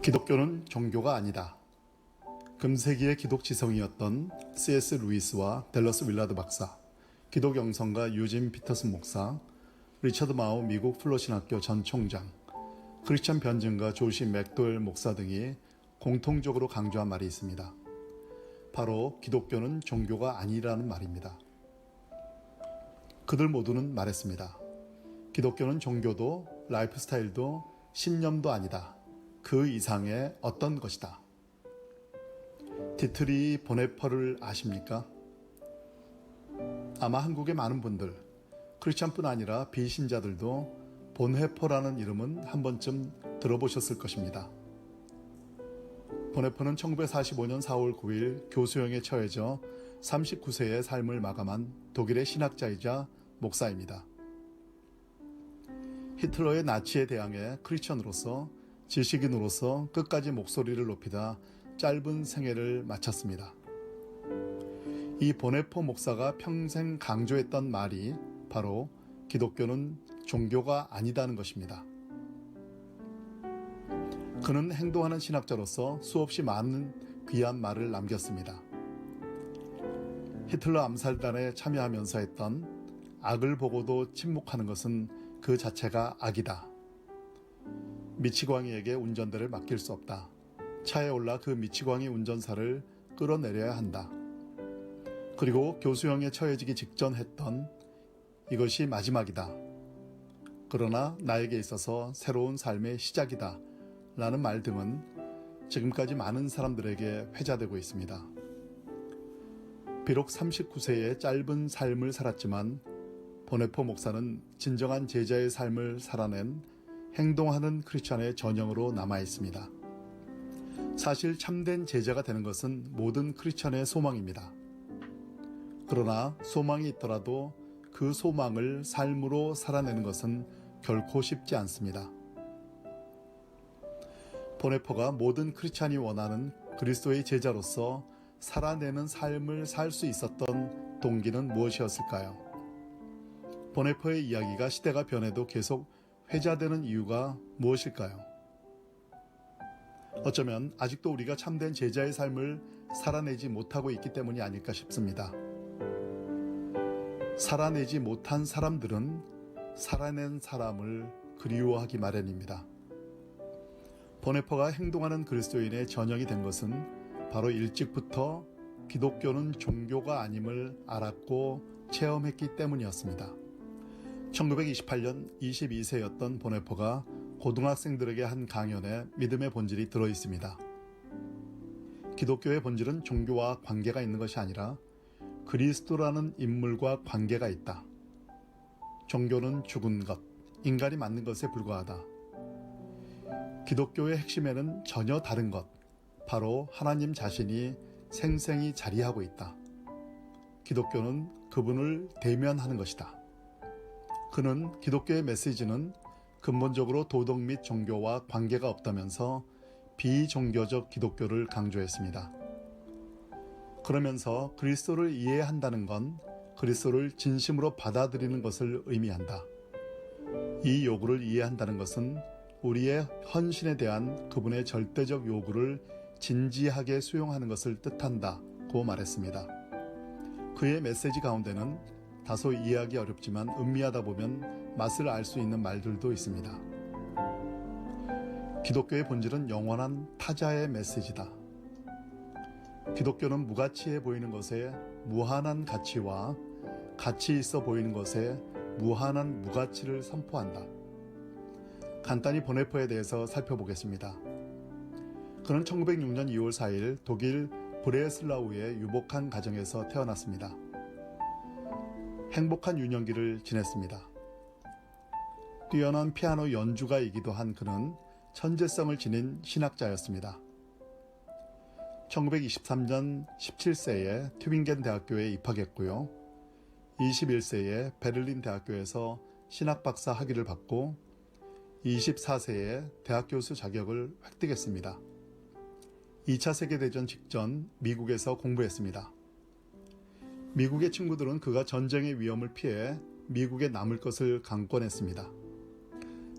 기독교는 종교가 아니다. 금세기의 기독 지성이었던 C.S. 루이스와 댈러스 윌라드 박사, 기독 영성가 유진 피터슨 목사, 리처드 마우 미국 플로신학교 전 총장, 크리스천 변증가 조시 맥도웰 목사 등이 공통적으로 강조한 말이 있습니다. 바로 기독교는 종교가 아니라는 말입니다. 그들 모두는 말했습니다. 기독교는 종교도 라이프 스타일도 신념도 아니다. 그 이상의 어떤 것이다. 디트리 보네퍼를 아십니까? 아마 한국의 많은 분들, 크리스찬뿐 아니라 비신자들도 본헤퍼라는 이름은 한 번쯤 들어보셨을 것입니다. 보네퍼는 1945년 4월 9일 교수형에 처해져 39세의 삶을 마감한 독일의 신학자이자 목사입니다. 히틀러의 나치에 대항해 크리스천으로서 지식인으로서 끝까지 목소리를 높이다 짧은 생애를 마쳤습니다. 이 보네퍼 목사가 평생 강조했던 말이 바로 기독교는 종교가 아니다는 것입니다. 그는 행동하는 신학자로서 수없이 많은 귀한 말을 남겼습니다. 히틀러 암살단에 참여하면서 했던 악을 보고도 침묵하는 것은 그 자체가 악이다. 미치광이에게 운전대를 맡길 수 없다. 차에 올라 그 미치광이 운전사를 끌어내려야 한다. 그리고 교수형에 처해지기 직전 했던 이것이 마지막이다. 그러나 나에게 있어서 새로운 삶의 시작이다. 라는 말 등은 지금까지 많은 사람들에게 회자되고 있습니다. 비록 39세의 짧은 삶을 살았지만 보네퍼 목사는 진정한 제자의 삶을 살아낸 행동하는 크리스찬의 전형으로 남아 있습니다. 사실 참된 제자가 되는 것은 모든 크리스찬의 소망입니다. 그러나 소망이 있더라도 그 소망을 삶으로 살아내는 것은 결코 쉽지 않습니다. 보네퍼가 모든 크리스찬이 원하는 그리스도의 제자로서 살아내는 삶을 살 수 있었던 동기는 무엇이었을까요? 보네퍼의 이야기가 시대가 변해도 계속 회자되는 이유가 무엇일까요? 어쩌면 아직도 우리가 참된 제자의 삶을 살아내지 못하고 있기 때문이 아닐까 싶습니다. 살아내지 못한 사람들은 살아낸 사람을 그리워하기 마련입니다. 보네퍼가 행동하는 그리스도인의 전형이 된 것은 바로 일찍부터 기독교는 종교가 아님을 알았고 체험했기 때문이었습니다. 1928년 22세였던 보네퍼가 고등학생들에게 한 강연에 믿음의 본질이 들어있습니다. 기독교의 본질은 종교와 관계가 있는 것이 아니라 그리스도라는 인물과 관계가 있다. 종교는 죽은 것, 인간이 만든 것에 불과하다. 기독교의 핵심에는 전혀 다른 것, 바로 하나님 자신이 생생히 자리하고 있다. 기독교는 그분을 대면하는 것이다. 그는 기독교의 메시지는 근본적으로 도덕 및 종교와 관계가 없다면서 비종교적 기독교를 강조했습니다. 그러면서 그리스도를 이해한다는 건 그리스도를 진심으로 받아들이는 것을 의미한다. 이 요구를 이해한다는 것은 우리의 헌신에 대한 그분의 절대적 요구를 진지하게 수용하는 것을 뜻한다고 말했습니다. 그의 메시지 가운데는 다소 이해하기 어렵지만 음미하다 보면 맛을 알 수 있는 말들도 있습니다. 기독교의 본질은 영원한 타자의 메시지다. 기독교는 무가치해 보이는 것에 무한한 가치와 가치 있어 보이는 것에 무한한 무가치를 선포한다. 간단히 보네퍼에 대해서 살펴보겠습니다. 그는 1906년 2월 4일 독일 브레슬라우의 유복한 가정에서 태어났습니다. 행복한 유년기를 지냈습니다. 뛰어난 피아노 연주가이기도 한 그는 천재성을 지닌 신학자였습니다. 1923년 17세에 튜빙겐 대학교에 입학했고요. 21세에 베를린 대학교에서 신학박사 학위를 받고 24세에 대학 교수 자격을 획득했습니다. 2차 세계대전 직전 미국에서 공부했습니다. 미국의 친구들은 그가 전쟁의 위험을 피해 미국에 남을 것을 강권했습니다.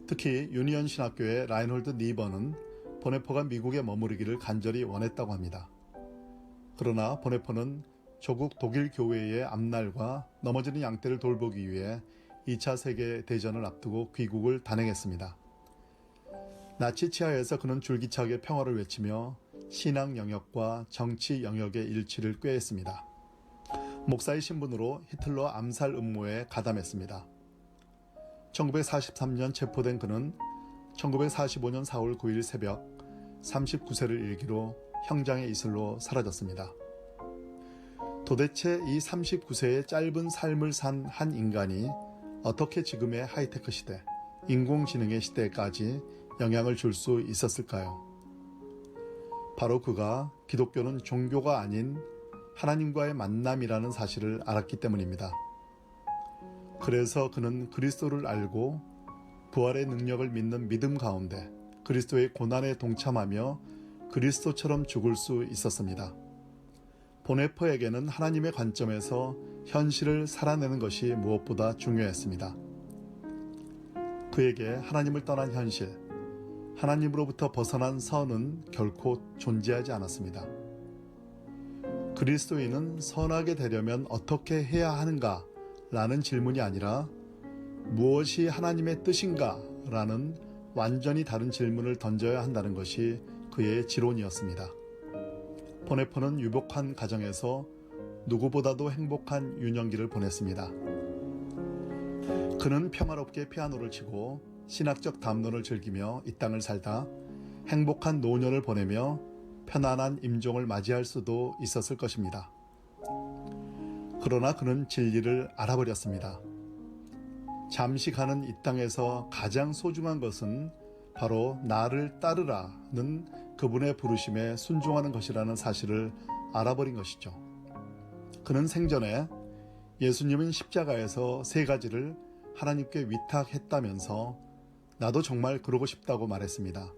특히 유니언 신학교의 라인홀드 니버는 보네포가 미국에 머무르기를 간절히 원했다고 합니다. 그러나 보네포는 조국 독일 교회의 앞날과 넘어지는 양떼를 돌보기 위해 2차 세계대전을 앞두고 귀국을 단행했습니다. 나치 치하에서 그는 줄기차게 평화를 외치며 신앙 영역과 정치 영역의 일치를 꾀했습니다. 목사의 신분으로 히틀러 암살 음모에 가담했습니다. 1943년 체포된 그는 1945년 4월 9일 새벽 39세를 일기로 형장의 이슬로 사라졌습니다. 도대체 이 39세의 짧은 삶을 산 한 인간이 어떻게 지금의 하이테크 시대, 인공지능의 시대까지 영향을 줄 수 있었을까요? 바로 그가 기독교는 종교가 아닌 하나님과의 만남이라는 사실을 알았기 때문입니다. 그래서 그는 그리스도를 알고 부활의 능력을 믿는 믿음 가운데 그리스도의 고난에 동참하며 그리스도처럼 죽을 수 있었습니다. 보네포에게는 하나님의 관점에서 현실을 살아내는 것이 무엇보다 중요했습니다. 그에게 하나님을 떠난 현실, 하나님으로부터 벗어난 선은 결코 존재하지 않았습니다. 그리스도인은 선하게 되려면 어떻게 해야 하는가? 라는 질문이 아니라 무엇이 하나님의 뜻인가? 라는 완전히 다른 질문을 던져야 한다는 것이 그의 지론이었습니다. 보네포는 유복한 가정에서 누구보다도 행복한 유년기를 보냈습니다. 그는 평화롭게 피아노를 치고 신학적 담론을 즐기며 이 땅을 살다 행복한 노년을 보내며 편안한 임종을 맞이할 수도 있었을 것입니다. 그러나 그는 진리를 알아버렸습니다. 잠시 가는 이 땅에서 가장 소중한 것은 바로 나를 따르라는 그분의 부르심에 순종하는 것이라는 사실을 알아버린 것이죠. 그는 생전에 예수님은 십자가에서 3가지를 하나님께 위탁했다면서 나도 정말 그러고 싶다고 말했습니다.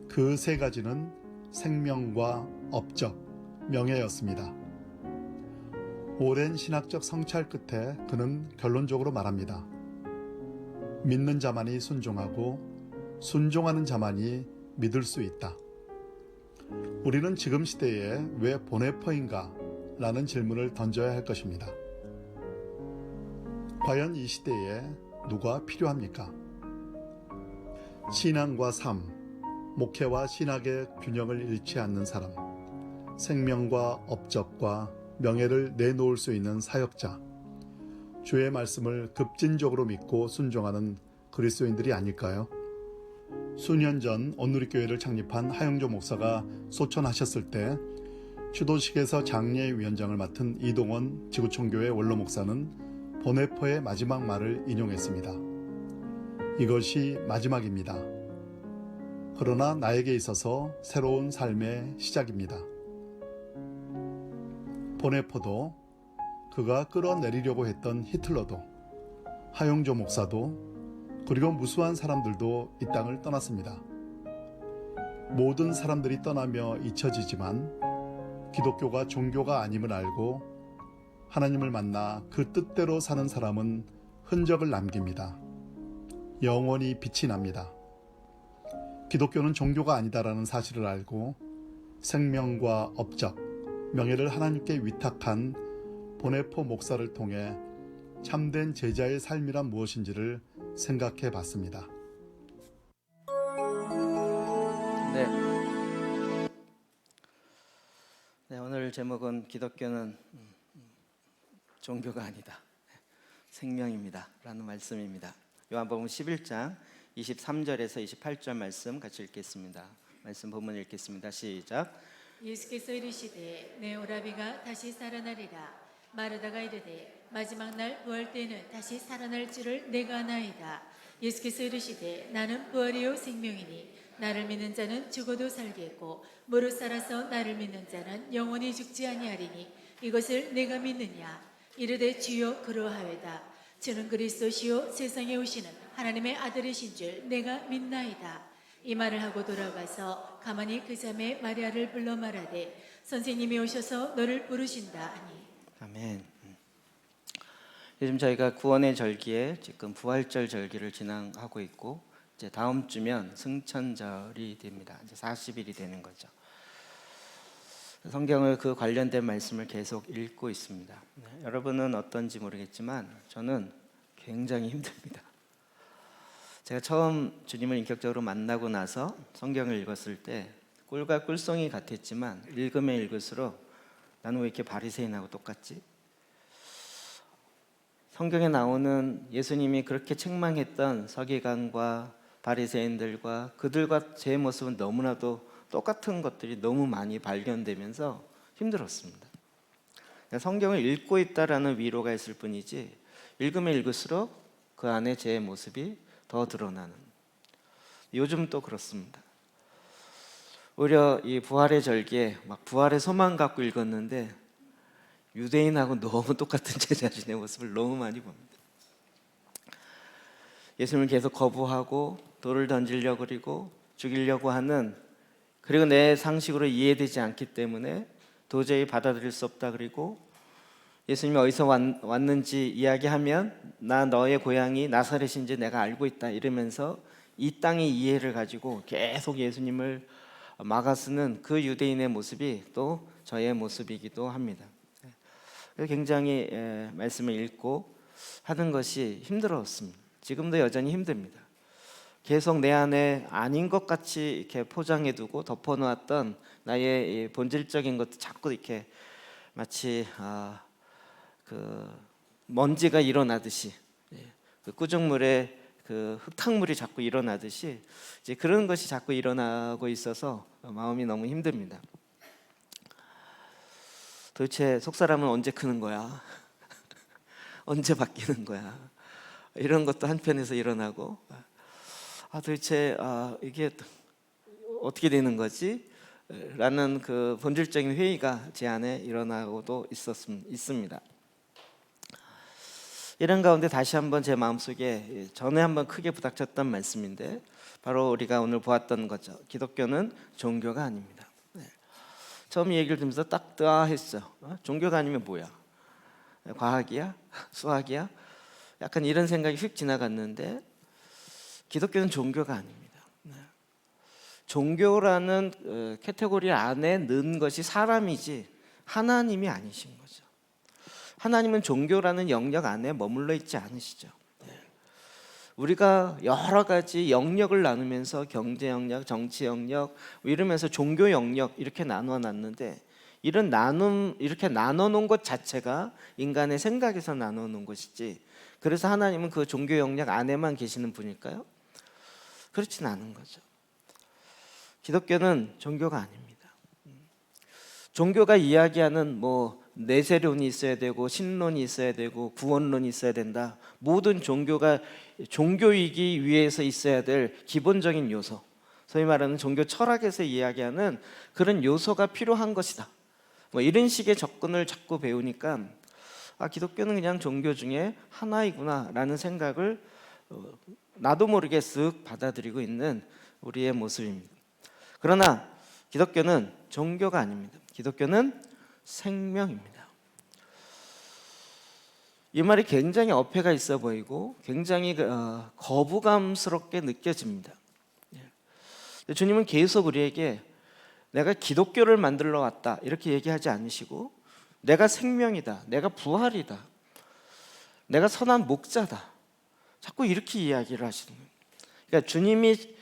그 3가지는 생명과 업적, 명예였습니다. 오랜 신학적 성찰 끝에 그는 결론적으로 말합니다. 믿는 자만이 순종하고 순종하는 자만이 믿을 수 있다. 우리는 지금 시대에 왜 보네포인가? 라는 질문을 던져야 할 것입니다. 과연 이 시대에 누가 필요합니까? 신앙과 삶, 목회와 신학의 균형을 잃지 않는 사람, 생명과 업적과 명예를 내놓을 수 있는 사역자, 주의 말씀을 급진적으로 믿고 순종하는 그리스도인들이 아닐까요? 수년 전 온누리교회를 창립한 하영조 목사가 소천하셨을 때 추도식에서 장례위원장을 맡은 이동원 지구촌교회 원로 목사는 보네포의 마지막 말을 인용했습니다. 이것이 마지막입니다. 그러나 나에게 있어서 새로운 삶의 시작입니다. 보네포도 그가 끌어내리려고 했던 히틀러도 하용조 목사도 그리고 무수한 사람들도 이 땅을 떠났습니다. 모든 사람들이 떠나며 잊혀지지만 기독교가 종교가 아님을 알고 하나님을 만나 그 뜻대로 사는 사람은 흔적을 남깁니다. 영원히 빛이 납니다. 기독교는 종교가 아니다라는 사실을 알고 생명과 업적, 명예를 하나님께 위탁한 보네포 목사를 통해 참된 제자의 삶이란 무엇인지를 생각해 봤습니다. 네, 오늘 제목은 기독교는 종교가 아니다, 생명입니다 라는 말씀입니다. 요한복음 11장 23절에서 28절 말씀 같이 읽겠습니다. 말씀 본문 읽겠습니다. 시작. 예수께서 이르시되 내 오라비가 다시 살아나리라. 마르다가 이르되 마지막 날 부활 때에는 다시 살아날 줄을 내가 아나이다. 예수께서 이르시되 나는 부활이요 생명이니 나를 믿는 자는 죽어도 살겠고 무릇 살아서 나를 믿는 자는 영원히 죽지 아니하리니 이것을 내가 믿느냐. 이르되 주여 그러하외다. 주는 그리스도시요 세상에 오시는 하나님의 아들이신 줄 내가 믿나이다. 이 말을 하고 돌아가서 가만히 그 자매 마리아를 불러 말하되 선생님이 오셔서 너를 부르신다 하니. 아멘. 요즘 저희가 구원의 절기에 지금 부활절 절기를 지나가고 있고 이제 다음 주면 승천절이 됩니다. 이제 40일이 되는 거죠. 성경을 그 관련된 말씀을 계속 읽고 있습니다. 여러분은 어떤지 모르겠지만 저는 굉장히 힘듭니다. 제가 처음 주님을 인격적으로 만나고 나서 성경을 읽었을 때 꿀과 꿀송이 같았지만 읽으면 읽을수록 나는 왜 이렇게 바리새인하고 똑같지? 성경에 나오는 예수님이 그렇게 책망했던 서기관과 바리새인들과 그들과 제 모습은 너무나도 똑같은 것들이 너무 많이 발견되면서 힘들었습니다. 성경을 읽고 있다라는 위로가 있을 뿐이지 읽으면 읽을수록 그 안에 제 모습이 더 드러나는, 요즘 또 그렇습니다. 오히려 이 부활의 절기에 막 부활의 소망 갖고 읽었는데 유대인하고 너무 똑같은 제 자신의 모습을 너무 많이 봅니다. 예수님을 계속 거부하고 돌을 던지려고 그리고 죽이려고 하는, 그리고 내 상식으로 이해되지 않기 때문에 도저히 받아들일 수 없다, 그리고 예수님이 어디서 왔는지 이야기하면 나 너의 고향이 나사렛인지 내가 알고 있다 이러면서 이 땅의 이해를 가지고 계속 예수님을 막아쓰는 그 유대인의 모습이 또 저의 모습이기도 합니다. 굉장히 말씀을 읽고 하는 것이 힘들었습니다. 지금도 여전히 힘듭니다. 계속 내 안에 아닌 것 같이 이렇게 포장해두고 덮어놓았던 나의 본질적인 것도 자꾸 이렇게 마치 그 먼지가 일어나듯이, 그 꾸중물에 그 흙탕물이 자꾸 일어나듯이 이제 그런 것이 자꾸 일어나고 있어서 마음이 너무 힘듭니다. 도대체 속사람은 언제 크는 거야? 언제 바뀌는 거야? 이런 것도 한편에서 일어나고, 도대체 이게 어떻게 되는 거지? 라는 그 본질적인 회의가 제 안에 일어나고도 있습니다. 이런 가운데 다시 한번 제 마음속에 전에 한번 크게 부닥쳤던 말씀인데 바로 우리가 오늘 보았던 거죠. 기독교는 종교가 아닙니다. 처음 이 얘기를 들으면서 딱 뜨아했어요. 종교가 아니면 뭐야? 과학이야? 수학이야? 약간 이런 생각이 휙 지나갔는데 기독교는 종교가 아닙니다. 종교라는 카테고리 안에 넣은 것이 사람이지 하나님이 아니신 거죠. 하나님은 종교라는 영역 안에 머물러 있지 않으시죠. 우리가 여러 가지 영역을 나누면서 경제 영역, 정치 영역 이러면서 종교 영역 이렇게 나누어 놨는데 이런 나눔, 이렇게 나눠 놓은 것 자체가 인간의 생각에서 나눠 놓은 것이지, 그래서 하나님은 그 종교 영역 안에만 계시는 분일까요? 그렇진 않은 거죠. 기독교는 종교가 아닙니다. 종교가 이야기하는 내세론이 있어야 되고 신론이 있어야 되고 구원론이 있어야 된다. 모든 종교가 종교이기 위해서 있어야 될 기본적인 요소, 소위 말하는 종교 철학에서 이야기하는 그런 요소가 필요한 것이다. 이런 식의 접근을 자꾸 배우니까 기독교는 그냥 종교 중에 하나이구나 라는 생각을 나도 모르게 쓱 받아들이고 있는 우리의 모습입니다. 그러나 기독교는 종교가 아닙니다. 기독교는 생명입니다. 이 말이 굉장히 어폐가 있어 보이고 굉장히 거부감스럽게 느껴집니다. 주님은 계속 우리에게 내가 기독교를 만들러 왔다 이렇게 얘기하지 않으시고 내가 생명이다, 내가 부활이다, 내가 선한 목자다, 자꾸 이렇게 이야기를 하시는 거예요. 그러니까 주님이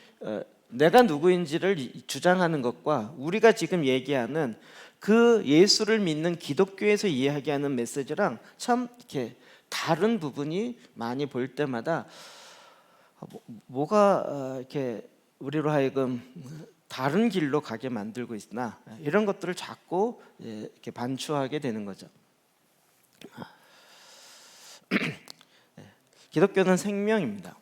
내가 누구인지를 주장하는 것과 우리가 지금 얘기하는 그 예수를 믿는 기독교에서 이야기하는 메시지랑 참 이렇게 다른 부분이 많이 보일 때마다 뭐가 이렇게 우리로 하여금 다른 길로 가게 만들고 있나, 이런 것들을 자꾸 이렇게 반추하게 되는 거죠. 기독교는 생명입니다.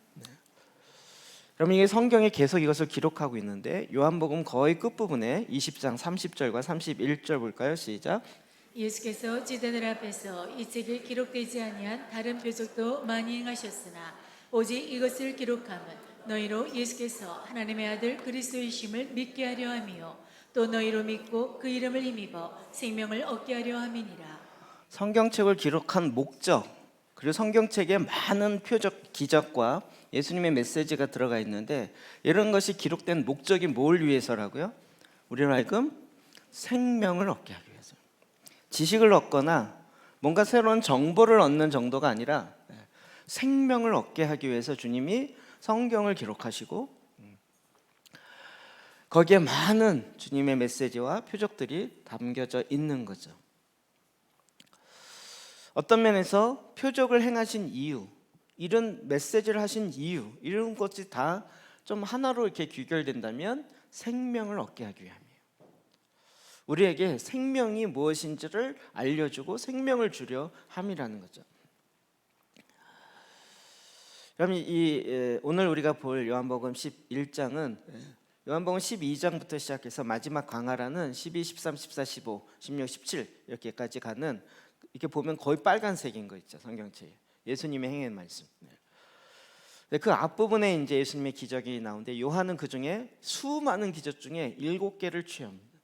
그럼 이게 성경에 계속 이것을 기록하고 있는데 요한복음 거의 끝부분에 20장 30절과 31절 볼까요? 시작. 예수께서 지도자들 앞에서 이 책에 기록되지 아니한 다른 표적도 많이 행하셨으나 오직 이것을 기록함은 너희로 예수께서 하나님의 아들 그리스도이심을 믿게 하려 함이요 또 너희로 믿고 그 이름을 힘입어 생명을 얻게 하려 함이니라. 성경책을 기록한 목적, 그리고 성경책에 많은 표적 기적과 예수님의 메시지가 들어가 있는데 이런 것이 기록된 목적이 뭘 위해서라고요? 우리로 하여금 생명을 얻게 하기 위해서. 지식을 얻거나 뭔가 새로운 정보를 얻는 정도가 아니라 생명을 얻게 하기 위해서 주님이 성경을 기록하시고 거기에 많은 주님의 메시지와 표적들이 담겨져 있는 거죠. 어떤 면에서 표적을 행하신 이유, 이런 메시지를 하신 이유, 이런 것이 다 좀 하나로 이렇게 귀결된다면 생명을 얻게 하기 위함이에요. 우리에게 생명이 무엇인지를 알려주고 생명을 주려 함이라는 거죠. 그럼 오늘 우리가 볼 요한복음 11장은 요한복음 12장부터 시작해서 마지막 강화라는 12, 13, 14, 15, 16, 17 이렇게까지 가는, 이렇게 보면 거의 빨간색인 거 있죠, 성경책에. 예수님의 행의 말씀. 그 앞부분에 이제 예수님의 기적이 나오는데 요한은 그 중에 수많은 기적 중에 7개를 취합니다.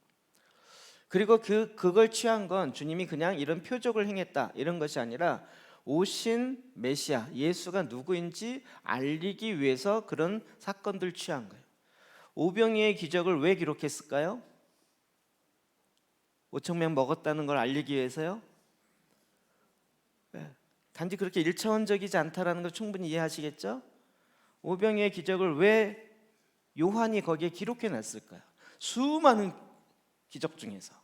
그리고 그걸 취한 건 주님이 그냥 이런 표적을 행했다 이런 것이 아니라 오신 메시아 예수가 누구인지 알리기 위해서 그런 사건들 취한 거예요. 오병이의 기적을 왜 기록했을까요? 5천 명 먹었다는 걸 알리기 위해서요? 단지 그렇게 일차원적이지 않다라는 걸 충분히 이해하시겠죠? 오병이의 기적을 왜 요한이 거기에 기록해 놨을까요? 수많은 기적 중에서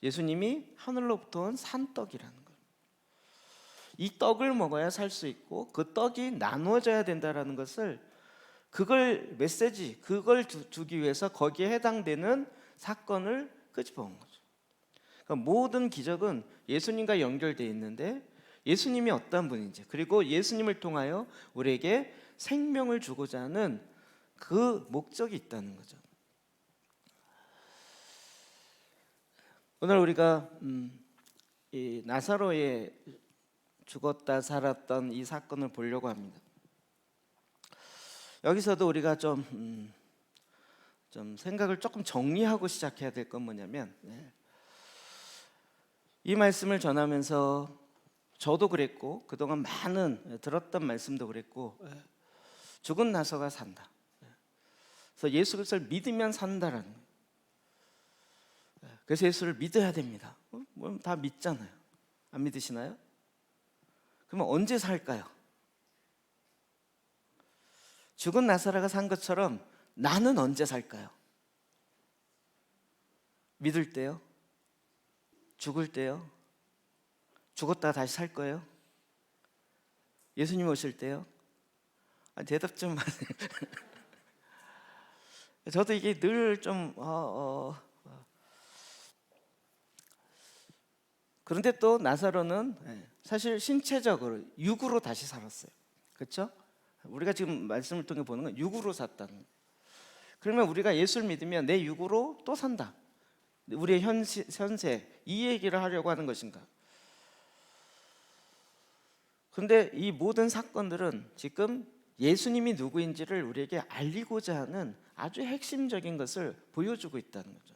예수님이 하늘로부터 온 산떡이라는 거예요. 이 떡을 먹어야 살 수 있고 그 떡이 나누어져야 된다라는 것을, 그걸 메시지, 그걸 주기 위해서 거기에 해당되는 사건을 끄집어온 거죠. 그러니까 모든 기적은 예수님과 연결되어 있는데 예수님이 어떤 분인지, 그리고 예수님을 통하여 우리에게 생명을 주고자 하는 그 목적이 있다는 거죠. 오늘 우리가 이 나사로의 죽었다 살았던 이 사건을 보려고 합니다. 여기서도 우리가 좀 생각을 조금 정리하고 시작해야 될 건 뭐냐면, 이 말씀을 전하면서 저도 그랬고 그동안 많은 들었던 말씀도 그랬고, 죽은 나서가 산다. 그래서 예수 그리스도를 믿으면 산다라는 거예요. 그래서 예수를 믿어야 됩니다. 다 믿잖아요. 안 믿으시나요? 그러면 언제 살까요? 죽은 나사로가 산 것처럼 나는 언제 살까요? 믿을 때요? 죽을 때요? 죽었다가 다시 살 거예요? 예수님 오실 때요? 대답 좀 하세요. 저도 이게 늘 좀 그런데 또 나사로는 사실 신체적으로 육으로 다시 살았어요. 그렇죠? 우리가 지금 말씀을 통해 보는 건 육으로 샀다는 거예요. 그러면 우리가 예수를 믿으면 내 육으로 또 산다, 우리의 현세, 이 얘기를 하려고 하는 것인가? 그런데 이 모든 사건들은 지금 예수님이 누구인지를 우리에게 알리고자 하는 아주 핵심적인 것을 보여주고 있다는 거죠.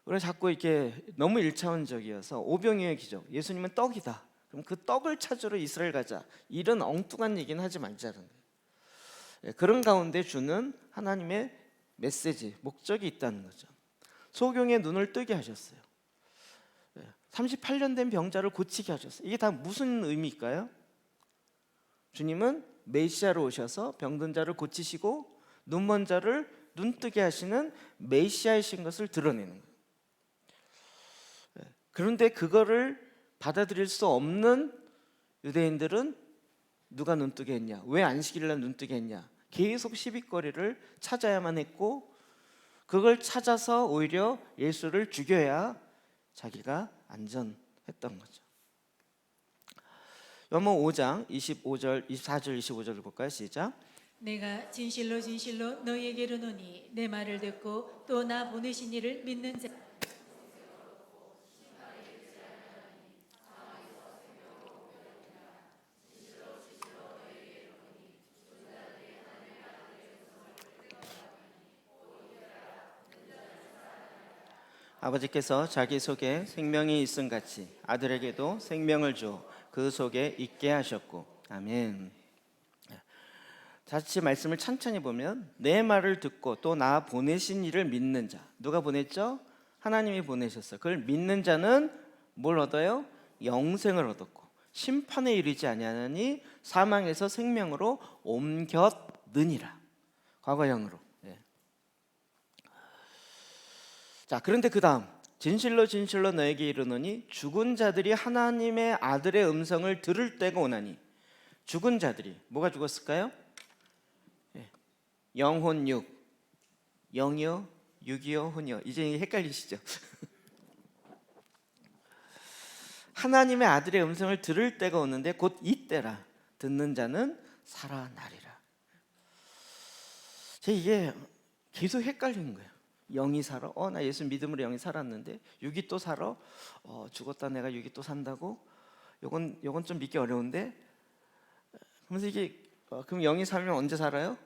우리가 자꾸 이렇게 너무 일차원적이어서 오병이어의 기적, 예수님은 떡이다, 그럼 그 떡을 찾으러 이스라엘 가자, 이런 엉뚱한 얘기는 하지 말자는 거예요. 그런 가운데 주는 하나님의 메시지, 목적이 있다는 거죠. 소경의 눈을 뜨게 하셨어요. 38년 된 병자를 고치게 하셨어요. 이게 다 무슨 의미일까요? 주님은 메시아로 오셔서 병든 자를 고치시고 눈먼 자를 눈뜨게 하시는 메시아이신 것을 드러내는 거예요. 그런데 그거를 받아들일 수 없는 유대인들은 누가 눈뜨게 했냐, 왜 안식일날 눈뜨게 했냐, 계속 시비거리를 찾아야만 했고, 그걸 찾아서 오히려 예수를 죽여야 자기가 안전했던 거죠. 요한복음 5장 24절 25절을 볼까요? 시작. 내가 진실로 진실로 너희에게 이르노니 내 말을 듣고 또 나 보내신 이를 믿는 자 아버지께서 자기 속에 생명이 있음 같이 아들에게도 생명을 줘 그 속에 있게 하셨고. 아멘. 다시 말씀을 천천히 보면 내 말을 듣고 또 나 보내신 이를 믿는 자. 누가 보냈죠? 하나님이 보내셨어요. 그걸 믿는 자는 뭘 얻어요? 영생을 얻었고 심판에 이르지 아니하느니 사망에서 생명으로 옮겼느니라. 과거형으로. 자, 그런데 그 다음 진실로 진실로 너에게 이르노니 죽은 자들이 하나님의 아들의 음성을 들을 때가 오나니. 죽은 자들이 뭐가 죽었을까요? 영혼 육, 영이요, 육이요, 혼이요. 이제 헷갈리시죠? 하나님의 아들의 음성을 들을 때가 오는데 곧 이때라. 듣는 자는 살아나리라. 이게 계속 헷갈리는 거예요. 영이 살아? 나 예수 믿음으로 영이 살았는데 육이 또 살아? 죽었다 내가 육이 또 산다고? 요건 좀 믿기 어려운데. 그러면서 이게 그럼 영이 살면 언제 살아요?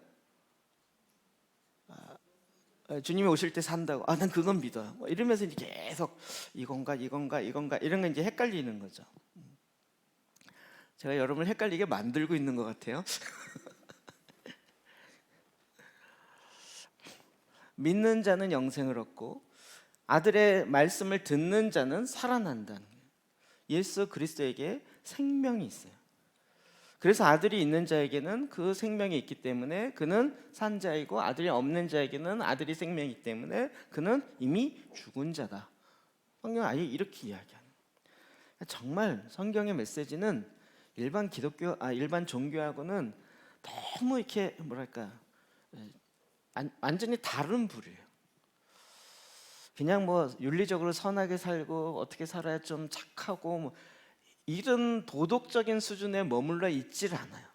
주님이 오실 때 산다고. 난 그건 믿어요. 이러면서 이제 계속 이건가 이런 거 이제 헷갈리는 거죠. 제가 여러분을 헷갈리게 만들고 있는 것 같아요. 믿는 자는 영생을 얻고 아들의 말씀을 듣는 자는 살아난다는 거예요. 예수 그리스도에게 생명이 있어요. 그래서 아들이 있는 자에게는 그 생명이 있기 때문에 그는 산 자이고 아들이 없는 자에게는 아들이 생명이 있기 때문에 그는 이미 죽은 자다. 성경은 아예 이렇게 이야기하는 거예요. 정말 성경의 메시지는 일반 종교하고는 너무 이렇게 완전히 다른 부류예요. 그냥 윤리적으로 선하게 살고 어떻게 살아야 좀 착하고 이런 도덕적인 수준에 머물러 있질 않아요.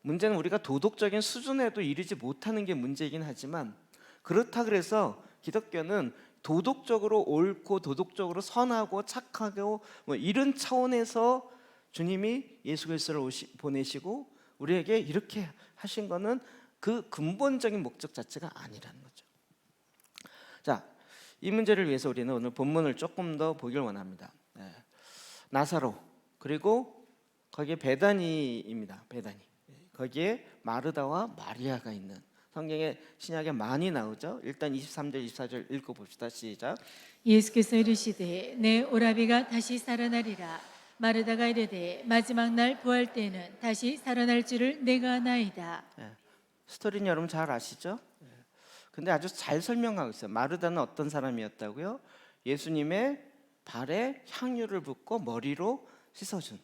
문제는 우리가 도덕적인 수준에도 이르지 못하는 게 문제이긴 하지만 그렇다 그래서 기독교는 도덕적으로 옳고 도덕적으로 선하고 착하고 이런 차원에서 주님이 예수 그리스도를 보내시고 우리에게 이렇게 하신 거는 그 근본적인 목적 자체가 아니라는 거죠. 자, 이 문제를 위해서 우리는 오늘 본문을 조금 더 보길 원합니다. 나사로 그리고 거기에 베다니입니다. 베다니. 거기에 마르다와 마리아가 있는 성경에 신약에 많이 나오죠. 일단 23절 24절 읽어봅시다. 시작. 예수께서 이르시되 내 오라비가 다시 살아나리라. 마르다가 이르되 마지막 날 부활 때는 다시 살아날 줄을 내가 아나이다. 스토리는 여러분 잘 아시죠? 근데 아주 잘 설명하고 있어요. 마르다는 어떤 사람이었다고요? 예수님의 발에 향유를 붓고 머리로 씻어준,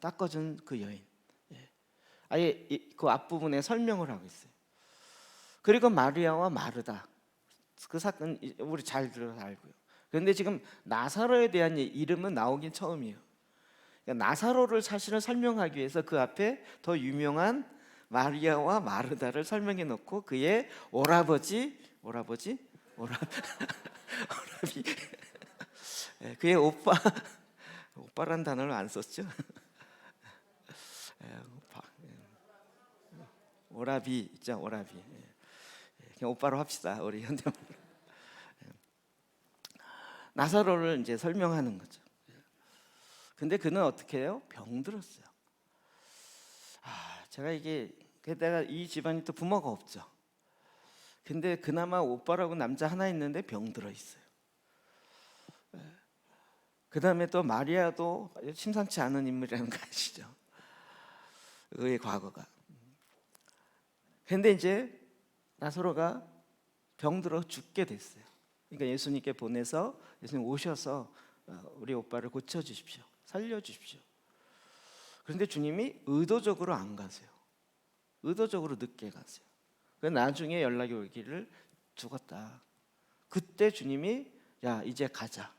닦아준 그 여인. 아예 그 앞부분에 설명을 하고 있어요. 그리고 마리아와 마르다, 그 사건 우리 잘 들어서 알고요. 그런데 지금 나사로에 대한 이름은 나오긴 처음이에요. 그러니까 나사로를 사실은 설명하기 위해서 그 앞에 더 유명한 마리아와 마르다를 설명해 놓고 그의 오라비 그의 오빠란 단어를 안 썼죠. 오라비 있죠, 오라비. 그냥 오빠로 합시다, 우리 현대말. 나사로를 이제 설명하는 거죠. 근데 그는 어떻게 해요? 병들었어요. 제가 게다가 이 집안이 또 부모가 없죠. 근데 그나마 오빠라고 남자 하나 있는데 병들어 있어요. 그 다음에 또 마리아도 심상치 않은 인물이라는 거 아시죠? 그의 과거가. 근데 이제 나사로가 병들어 죽게 됐어요. 그러니까 예수님께 보내서 예수님 오셔서 우리 오빠를 고쳐주십시오, 살려주십시오. 그런데 주님이 의도적으로 안 가세요. 의도적으로 늦게 가세요. 나중에 연락이 오기를 죽었다. 그때 주님이 야 이제 가자.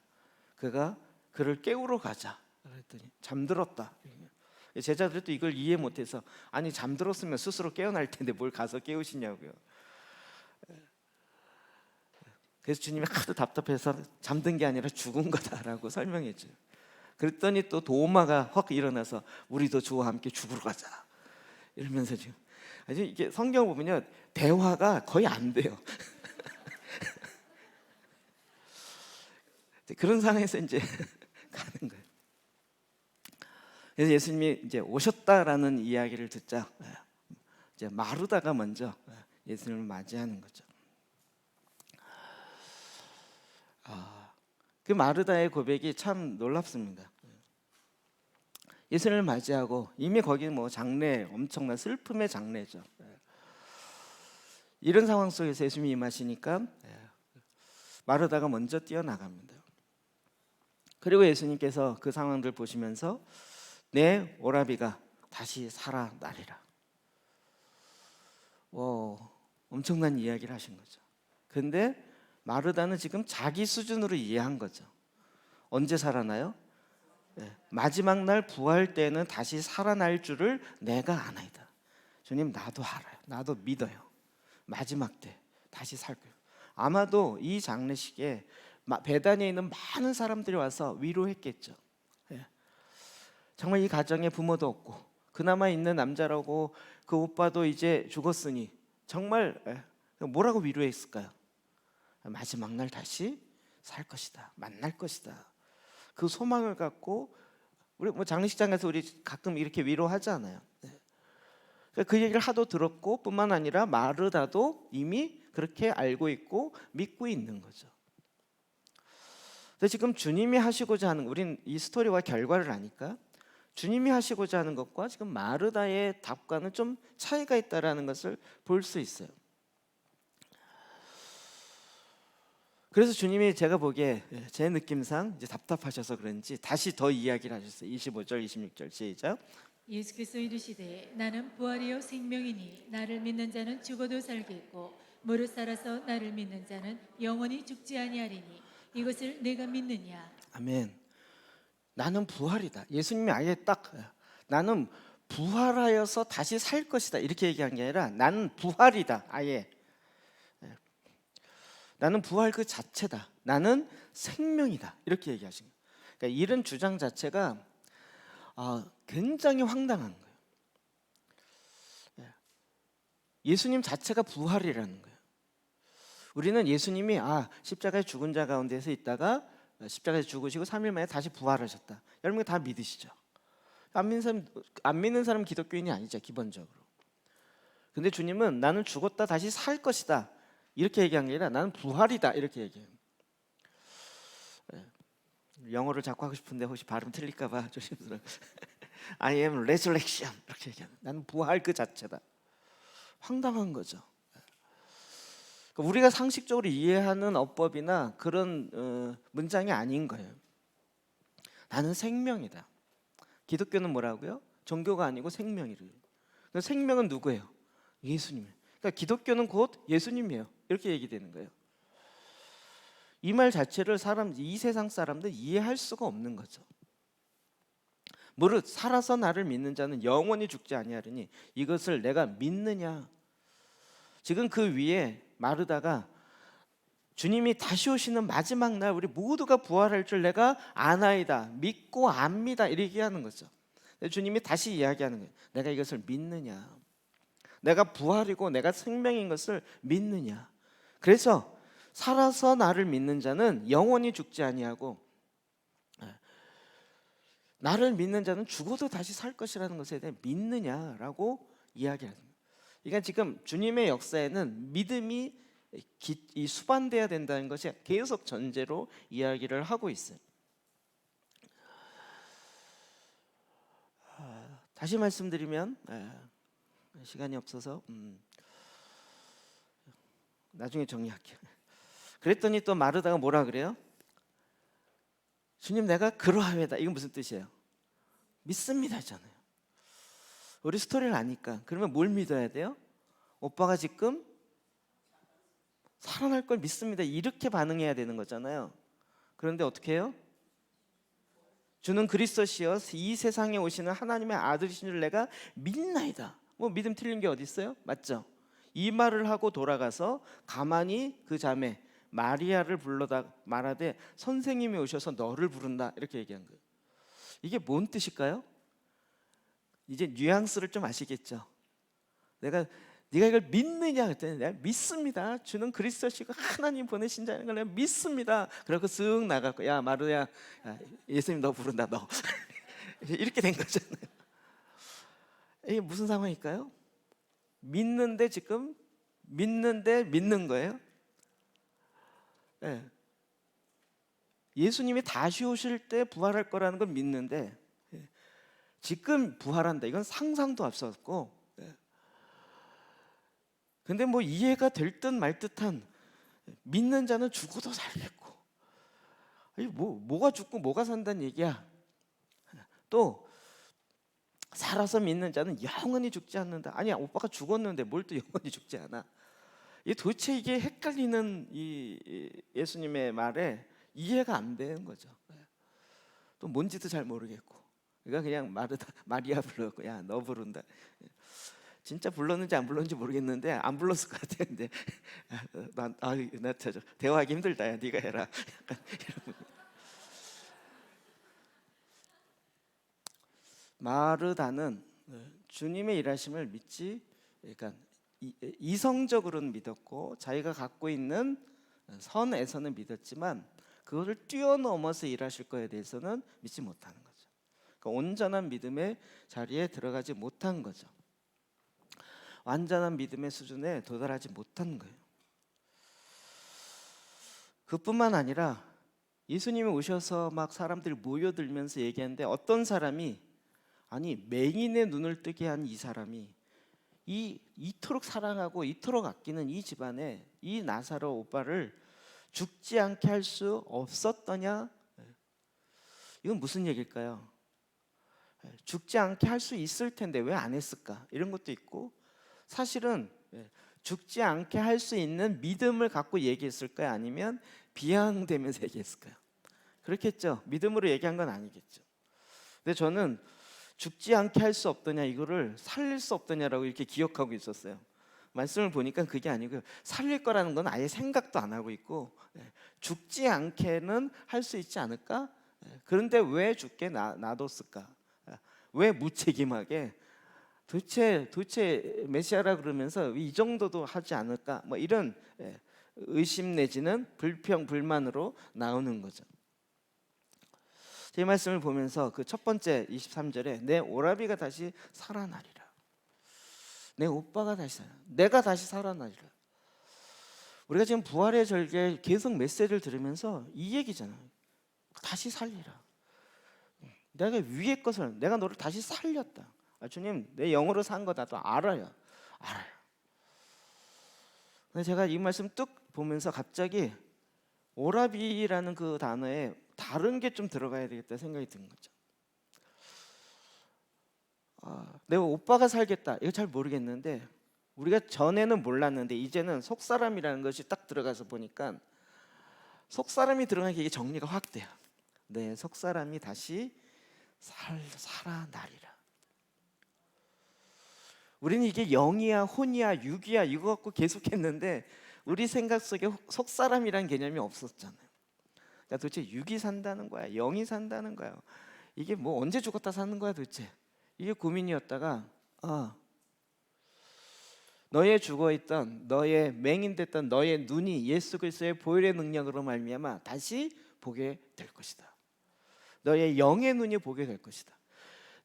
그를 깨우러 가자. 그랬더니 잠들었다. 제자들도 이걸 이해 못해서 아니 잠들었으면 스스로 깨어날 텐데 뭘 가서 깨우시냐고요. 그래서 주님이 하도 답답해서 잠든 게 아니라 죽은 거다라고 설명해줘요. 그랬더니 또 도마가 확 일어나서 우리도 주와 함께 죽으러 가자 이러면서 지금 아주 이게 성경 보면요 대화가 거의 안 돼요. 그런 상황에서 이제 가는 거예요. 그래서 예수님이 이제 오셨다라는 이야기를 듣자 이제 마르다가 먼저 예수님을 맞이하는 거죠. 그 마르다의 고백이 참 놀랍습니다. 예수님을 맞이하고 이미 거기는 뭐 장례, 엄청난 슬픔의 장례죠. 이런 상황 속에서 예수님이 임하시니까 마르다가 먼저 뛰어나갑니다. 그리고 예수님께서 그 상황들 보시면서 내 오라비가 다시 살아나리라. 엄청난 이야기를 하신 거죠. 근데 마르다는 지금 자기 수준으로 이해한 거죠. 언제 살아나요? 마지막 날 부활 때는 다시 살아날 줄을 내가 아나이다. 주님, 나도 알아요. 나도 믿어요. 마지막 때 다시 살 거예요. 아마도 이 장례식에 베다니에 있는 많은 사람들이 와서 위로했겠죠. 정말 이 가정에 부모도 없고 그나마 있는 남자라고 그 오빠도 이제 죽었으니 정말 뭐라고 위로했을까요? 마지막 날 다시 살 것이다. 만날 것이다. 그 소망을 갖고 우리 뭐 장례식장 가서 우리 가끔 이렇게 위로하잖아요. 그 얘기를 하도 들었고 뿐만 아니라 마르다도 이미 그렇게 알고 있고 믿고 있는 거죠. 근데 지금 주님이 하시고자 하는, 우린 이 스토리와 결과를 아니까 주님이 하시고자 하는 것과 지금 마르다의 답과는 좀 차이가 있다라는 것을 볼 수 있어요. 그래서 주님이 제가 보기에 제 느낌상 이제 답답하셔서 그런지 다시 더 이야기를 하셨어요. 25절, 26절 시작. 예수께서 이르시되 나는 부활이요 생명이니 나를 믿는 자는 죽어도 살겠고 무릇 살아서 나를 믿는 자는 영원히 죽지 아니하리니 이것을 내가 믿느냐. 아멘. 나는 부활이다. 예수님이 아예 딱 나는 부활하여서 다시 살 것이다 이렇게 얘기한 게 아니라 나는 부활이다. 아예 나는 부활 그 자체다. 나는 생명이다. 이렇게 얘기하신 거예요. 그러니까 이런 주장 자체가 굉장히 황당한 거예요. 예수님 자체가 부활이라는 거예요. 우리는 예수님이 십자가에 죽은 자 가운데서 있다가 십자가에서 죽으시고 3일 만에 다시 부활하셨다. 여러분 다 믿으시죠? 안 믿는 사람 기독교인이 아니죠, 기본적으로. 근데 주님은 나는 죽었다 다시 살 것이다 이렇게 얘기한 게 아니라 나는 부활이다 이렇게 얘기해요. 영어를 자꾸 하고 싶은데 혹시 발음 틀릴까 봐 조심스러워. I am resurrection 이렇게 얘기합니다. 나는 부활 그 자체다. 황당한 거죠. 우리가 상식적으로 이해하는 어법이나 그런 문장이 아닌 거예요. 나는 생명이다. 기독교는 뭐라고요? 종교가 아니고 생명이래요. 생명은 누구예요? 예수님. 그러니까 기독교는 곧 예수님이에요. 이렇게 얘기되는 거예요. 이 말 자체를 이 세상 사람들 이해할 수가 없는 거죠. 무릇 살아서 나를 믿는 자는 영원히 죽지 아니하리니 이것을 내가 믿느냐. 지금 그 위에 마르다가 주님이 다시 오시는 마지막 날 우리 모두가 부활할 줄 내가 아나이다. 믿고 압니다. 이렇게 하는 거죠. 주님이 다시 이야기하는 거예요. 내가 이것을 믿느냐. 내가 부활이고 내가 생명인 것을 믿느냐. 그래서 살아서 나를 믿는 자는 영원히 죽지 아니하고 나를 믿는 자는 죽어도 다시 살 것이라는 것에 대해 믿느냐라고 이야기합니다. 그러니까 지금 주님의 역사에는 믿음이 수반돼야 된다는 것이 계속 전제로 이야기를 하고 있어요. 다시 말씀드리면 시간이 없어서 나중에 정리할게요. 그랬더니 또 마르다가 뭐라 그래요? 주님 내가 그러하외다. 이건 무슨 뜻이에요? 믿습니다 잖아요. 우리 스토리를 아니까. 그러면 뭘 믿어야 돼요? 오빠가 지금 살아날 걸 믿습니다. 이렇게 반응해야 되는 거잖아요. 그런데 어떻게 해요? 주는 그리스도시여 이 세상에 오시는 하나님의 아들이신 줄 내가 믿나이다. 뭐 믿음 틀린 게 어디 있어요? 맞죠? 이 말을 하고 돌아가서 가만히 그 자매 마리아를 불러다 말하되 선생님이 오셔서 너를 부른다 이렇게 얘기한 거예요. 이게 뭔 뜻일까요? 이제 뉘앙스를 좀 아시겠죠? 내가 네가 이걸 믿느냐 그랬더니 내가 믿습니다. 주는 그리스도시고 하나님 보내신 자는 걸 내가 믿습니다. 그러고 쓱 나가고 야 마루야, 야, 예수님 너 부른다 너. 이렇게 된 거잖아요. 이게 무슨 상황일까요? 믿는데 지금 믿는데 믿는 거예요. 네. 예수님이 다시 오실 때 부활할 거라는 건 믿는데 지금 부활한다 이건 상상도 없었고, 근데 뭐 이해가 될 듯 말 듯한 믿는 자는 죽어도 살겠고, 뭐가 죽고 뭐가 산다는 얘기야. 또 살아서 믿는 자는 영원히 죽지 않는다. 아니야, 오빠가 죽었는데 뭘 또 영원히 죽지 않아. 도대체 이게 헷갈리는 이 예수님의 말에 이해가 안 되는 거죠. 또 뭔지도 잘 모르겠고, 그러니까 그냥 마리아 불렀고, 야 너 부른다. 진짜 불렀는지 안 불렀는지 모르겠는데 안 불렀을 것 같아요. 근데 나 진짜 대화하기 힘들다. 야 네가 해라. 약간 이런. 마르다는 주님의 일하심을 믿지, 그러니까 이성적으로는 믿었고 자기가 갖고 있는 선에서는 믿었지만 그것을 뛰어넘어서 일하실 거에 대해서는 믿지 못하는 거죠. 그러니까 온전한 믿음의 자리에 들어가지 못한 거죠. 완전한 믿음의 수준에 도달하지 못한 거예요. 그뿐만 아니라 예수님이 오셔서 막 사람들이 모여들면서 얘기하는데 어떤 사람이, 아니 맹인의 눈을 뜨게 한 이 사람이 이토록 사랑하고 이토록 아끼는 이 집안에 이 나사로 오빠를 죽지 않게 할 수 없었더냐? 이건 무슨 얘기일까요? 죽지 않게 할 수 있을 텐데 왜 안 했을까? 이런 것도 있고, 사실은 죽지 않게 할 수 있는 믿음을 갖고 얘기했을까요? 아니면 비양되면서 얘기했을까요? 그렇겠죠. 믿음으로 얘기한 건 아니겠죠. 근데 저는 죽지 않게 할 수 없더냐, 이거를 살릴 수 없더냐라고 이렇게 기억하고 있었어요. 말씀을 보니까 그게 아니고요, 살릴 거라는 건 아예 생각도 안 하고 있고, 죽지 않게는 할 수 있지 않을까? 그런데 왜 죽게 놔뒀을까? 왜 무책임하게 도대체 메시아라 그러면서 이 정도도 하지 않을까? 뭐 이런 의심 내지는 불평 불만으로 나오는 거죠. 제 말씀을 보면서 그 첫 번째 23절에 내 오라비가 다시 살아나리라, 내 오빠가 다시 내가 다시 살아나리라. 우리가 지금 부활의 절기에 계속 메시지를 들으면서 이 얘기잖아요. 다시 살리라. 내가 위의 것을, 내가 너를 다시 살렸다. 주님 내 영으로 산 거 나도 알아요. 근데 제가 이 말씀 뚝 보면서 갑자기 오라비라는 그 단어에 다른 게 좀 들어가야 되겠다 생각이 드는 거죠. 내가 오빠가 살겠다, 이거 잘 모르겠는데, 우리가 전에는 몰랐는데 이제는 속사람이라는 것이 딱 들어가서 보니까 속사람이 들어가니까 이게 정리가 확 돼요. 네, 속사람이 다시 살아나리라. 우리는 이게 영이야 혼이야 육이야 이거 갖고 계속했는데 우리 생각 속에 속사람이라는 개념이 없었잖아요. 그러니까 도대체 육이 산다는 거야, 영이 산다는 거야, 이게 뭐 언제 죽었다 사는 거야 도대체, 이게 고민이었다가 너의 죽어있던, 너의 맹인됐던 너의 눈이 예수 그리스도의 보혈의 능력으로 말미암아 다시 보게 될 것이다. 너의 영의 눈이 보게 될 것이다.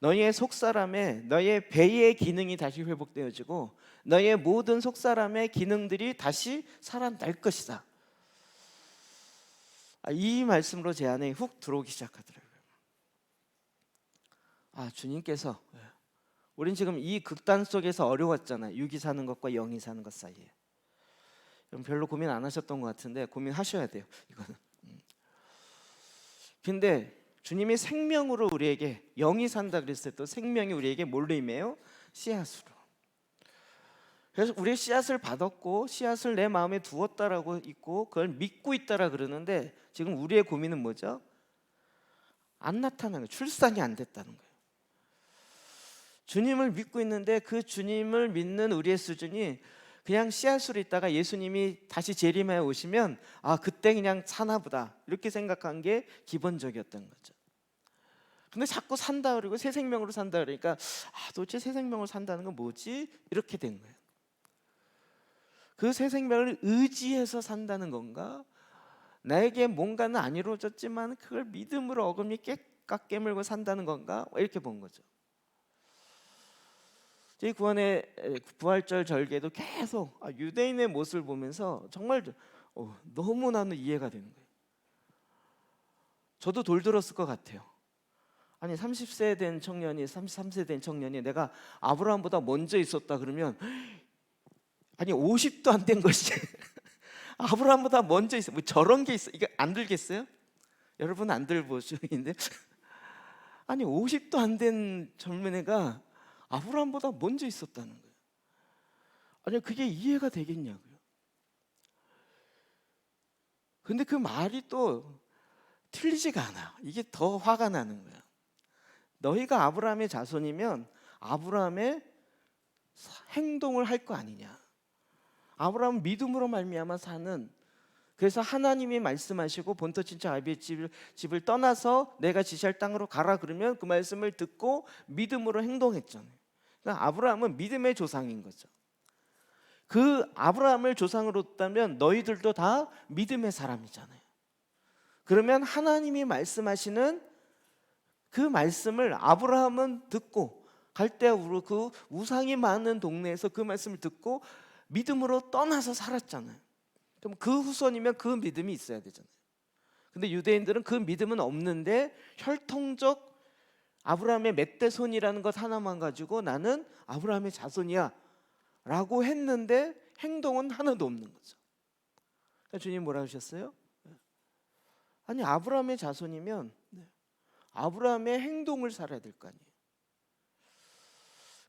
너의 속사람의, 너의 배의 기능이 다시 회복되어지고 너의 모든 속사람의 기능들이 다시 살아날 것이다. 이 말씀으로 제 안에 훅 들어오기 시작하더라고요. 주님께서, 우린 지금 이 극단 속에서 어려웠잖아요. 육이 사는 것과 영이 사는 것 사이에. 별로 고민 안 하셨던 것 같은데 고민하셔야 돼요, 이거는. 근데 주님이 생명으로 우리에게, 영이 산다 그랬을 때 또 생명이 우리에게 뭘로 임해요? 씨앗으로. 그래서 우리의 씨앗을 받았고 씨앗을 내 마음에 두었다라고 있고 그걸 믿고 있다라 그러는데, 지금 우리의 고민은 뭐죠? 안 나타나는 거예요. 출산이 안 됐다는 거예요. 주님을 믿고 있는데 그 주님을 믿는 우리의 수준이 그냥 씨앗으로 있다가 예수님이 다시 재림하여 오시면 그때 그냥 사나 보다 이렇게 생각한 게 기본적이었던 거죠. 근데 자꾸 산다 그러고 새 생명으로 산다 그러니까 도대체 새 생명으로 산다는 건 뭐지? 이렇게 된 거예요. 그 새 생명을 의지해서 산다는 건가? 나에게 뭔가는 안 이루어졌지만 그걸 믿음으로 어금니 꽉 깨물고 산다는 건가? 이렇게 본 거죠. 제 구원의 부활절 절개도 계속 유대인의 모습을 보면서 정말 너무 나는 이해가 되는 거예요. 저도 돌들었을 것 같아요. 아니 30세 된 청년이 33세 된 청년이 내가 아브라함보다 먼저 있었다 그러면 아니 50도 안 된 것이 아브라함보다 먼저 있어. 뭐 저런 게 있어. 이거 안 들겠어요? 여러분 안 들보시는데 아니 50도 안 된 젊은 애가 아브라함보다 먼저 있었다는 거예요. 아니 그게 이해가 되겠냐고요. 근데 그 말이 또 틀리지가 않아. 이게 더 화가 나는 거야. 너희가 아브라함의 자손이면 아브라함의 행동을 할 거 아니냐. 아브라함은 믿음으로 말미암아 사는, 그래서 하나님이 말씀하시고 본토 친척 아비의 집을 떠나서 내가 지시할 땅으로 가라 그러면 그 말씀을 듣고 믿음으로 행동했잖아요. 그러니까 아브라함은 믿음의 조상인 거죠. 그 아브라함을 조상으로 뒀다면 너희들도 다 믿음의 사람이잖아요. 그러면 하나님이 말씀하시는 그 말씀을 아브라함은 듣고 갈대아우르 그 우상이 많은 동네에서 그 말씀을 듣고 믿음으로 떠나서 살았잖아요. 그럼 그 후손이면 그 믿음이 있어야 되잖아요. 근데 유대인들은 그 믿음은 없는데 혈통적 아브라함의 맏대손이라는 것 하나만 가지고 나는 아브라함의 자손이야 라고 했는데 행동은 하나도 없는 거죠. 그러니까 주님 뭐라 하셨어요? 아니 아브라함의 자손이면 아브라함의 행동을 살아야 될 거 아니에요.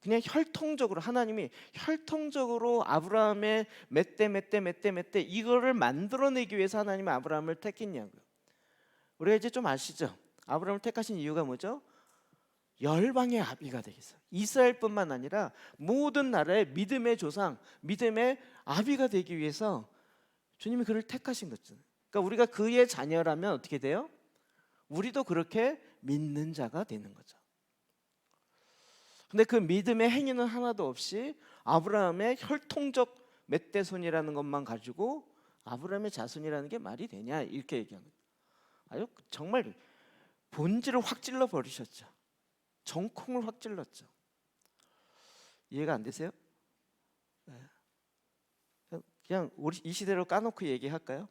그냥 혈통적으로 하나님이 혈통적으로 아브라함의 멧대 이거를 만들어내기 위해서 하나님이 아브라함을 택했냐고요. 우리가 이제 좀 아시죠? 아브라함을 택하신 이유가 뭐죠? 열방의 아비가 되겠어요. 이스라엘뿐만 아니라 모든 나라의 믿음의 조상, 믿음의 아비가 되기 위해서 주님이 그를 택하신 거죠. 그러니까 우리가 그의 자녀라면 어떻게 돼요? 우리도 그렇게 믿는 자가 되는 거죠. 근데 그 믿음의 행위는 하나도 없이 아브라함의 혈통적 멧대손이라는 것만 가지고 아브라함의 자손이라는 게 말이 되냐 이렇게 얘기하는 거예요. 아주 정말 본질을 확 찔러 버리셨죠. 정콩을 확 찔렀죠. 이해가 안 되세요? 그냥 우리 이 시대로 까놓고 얘기할까요?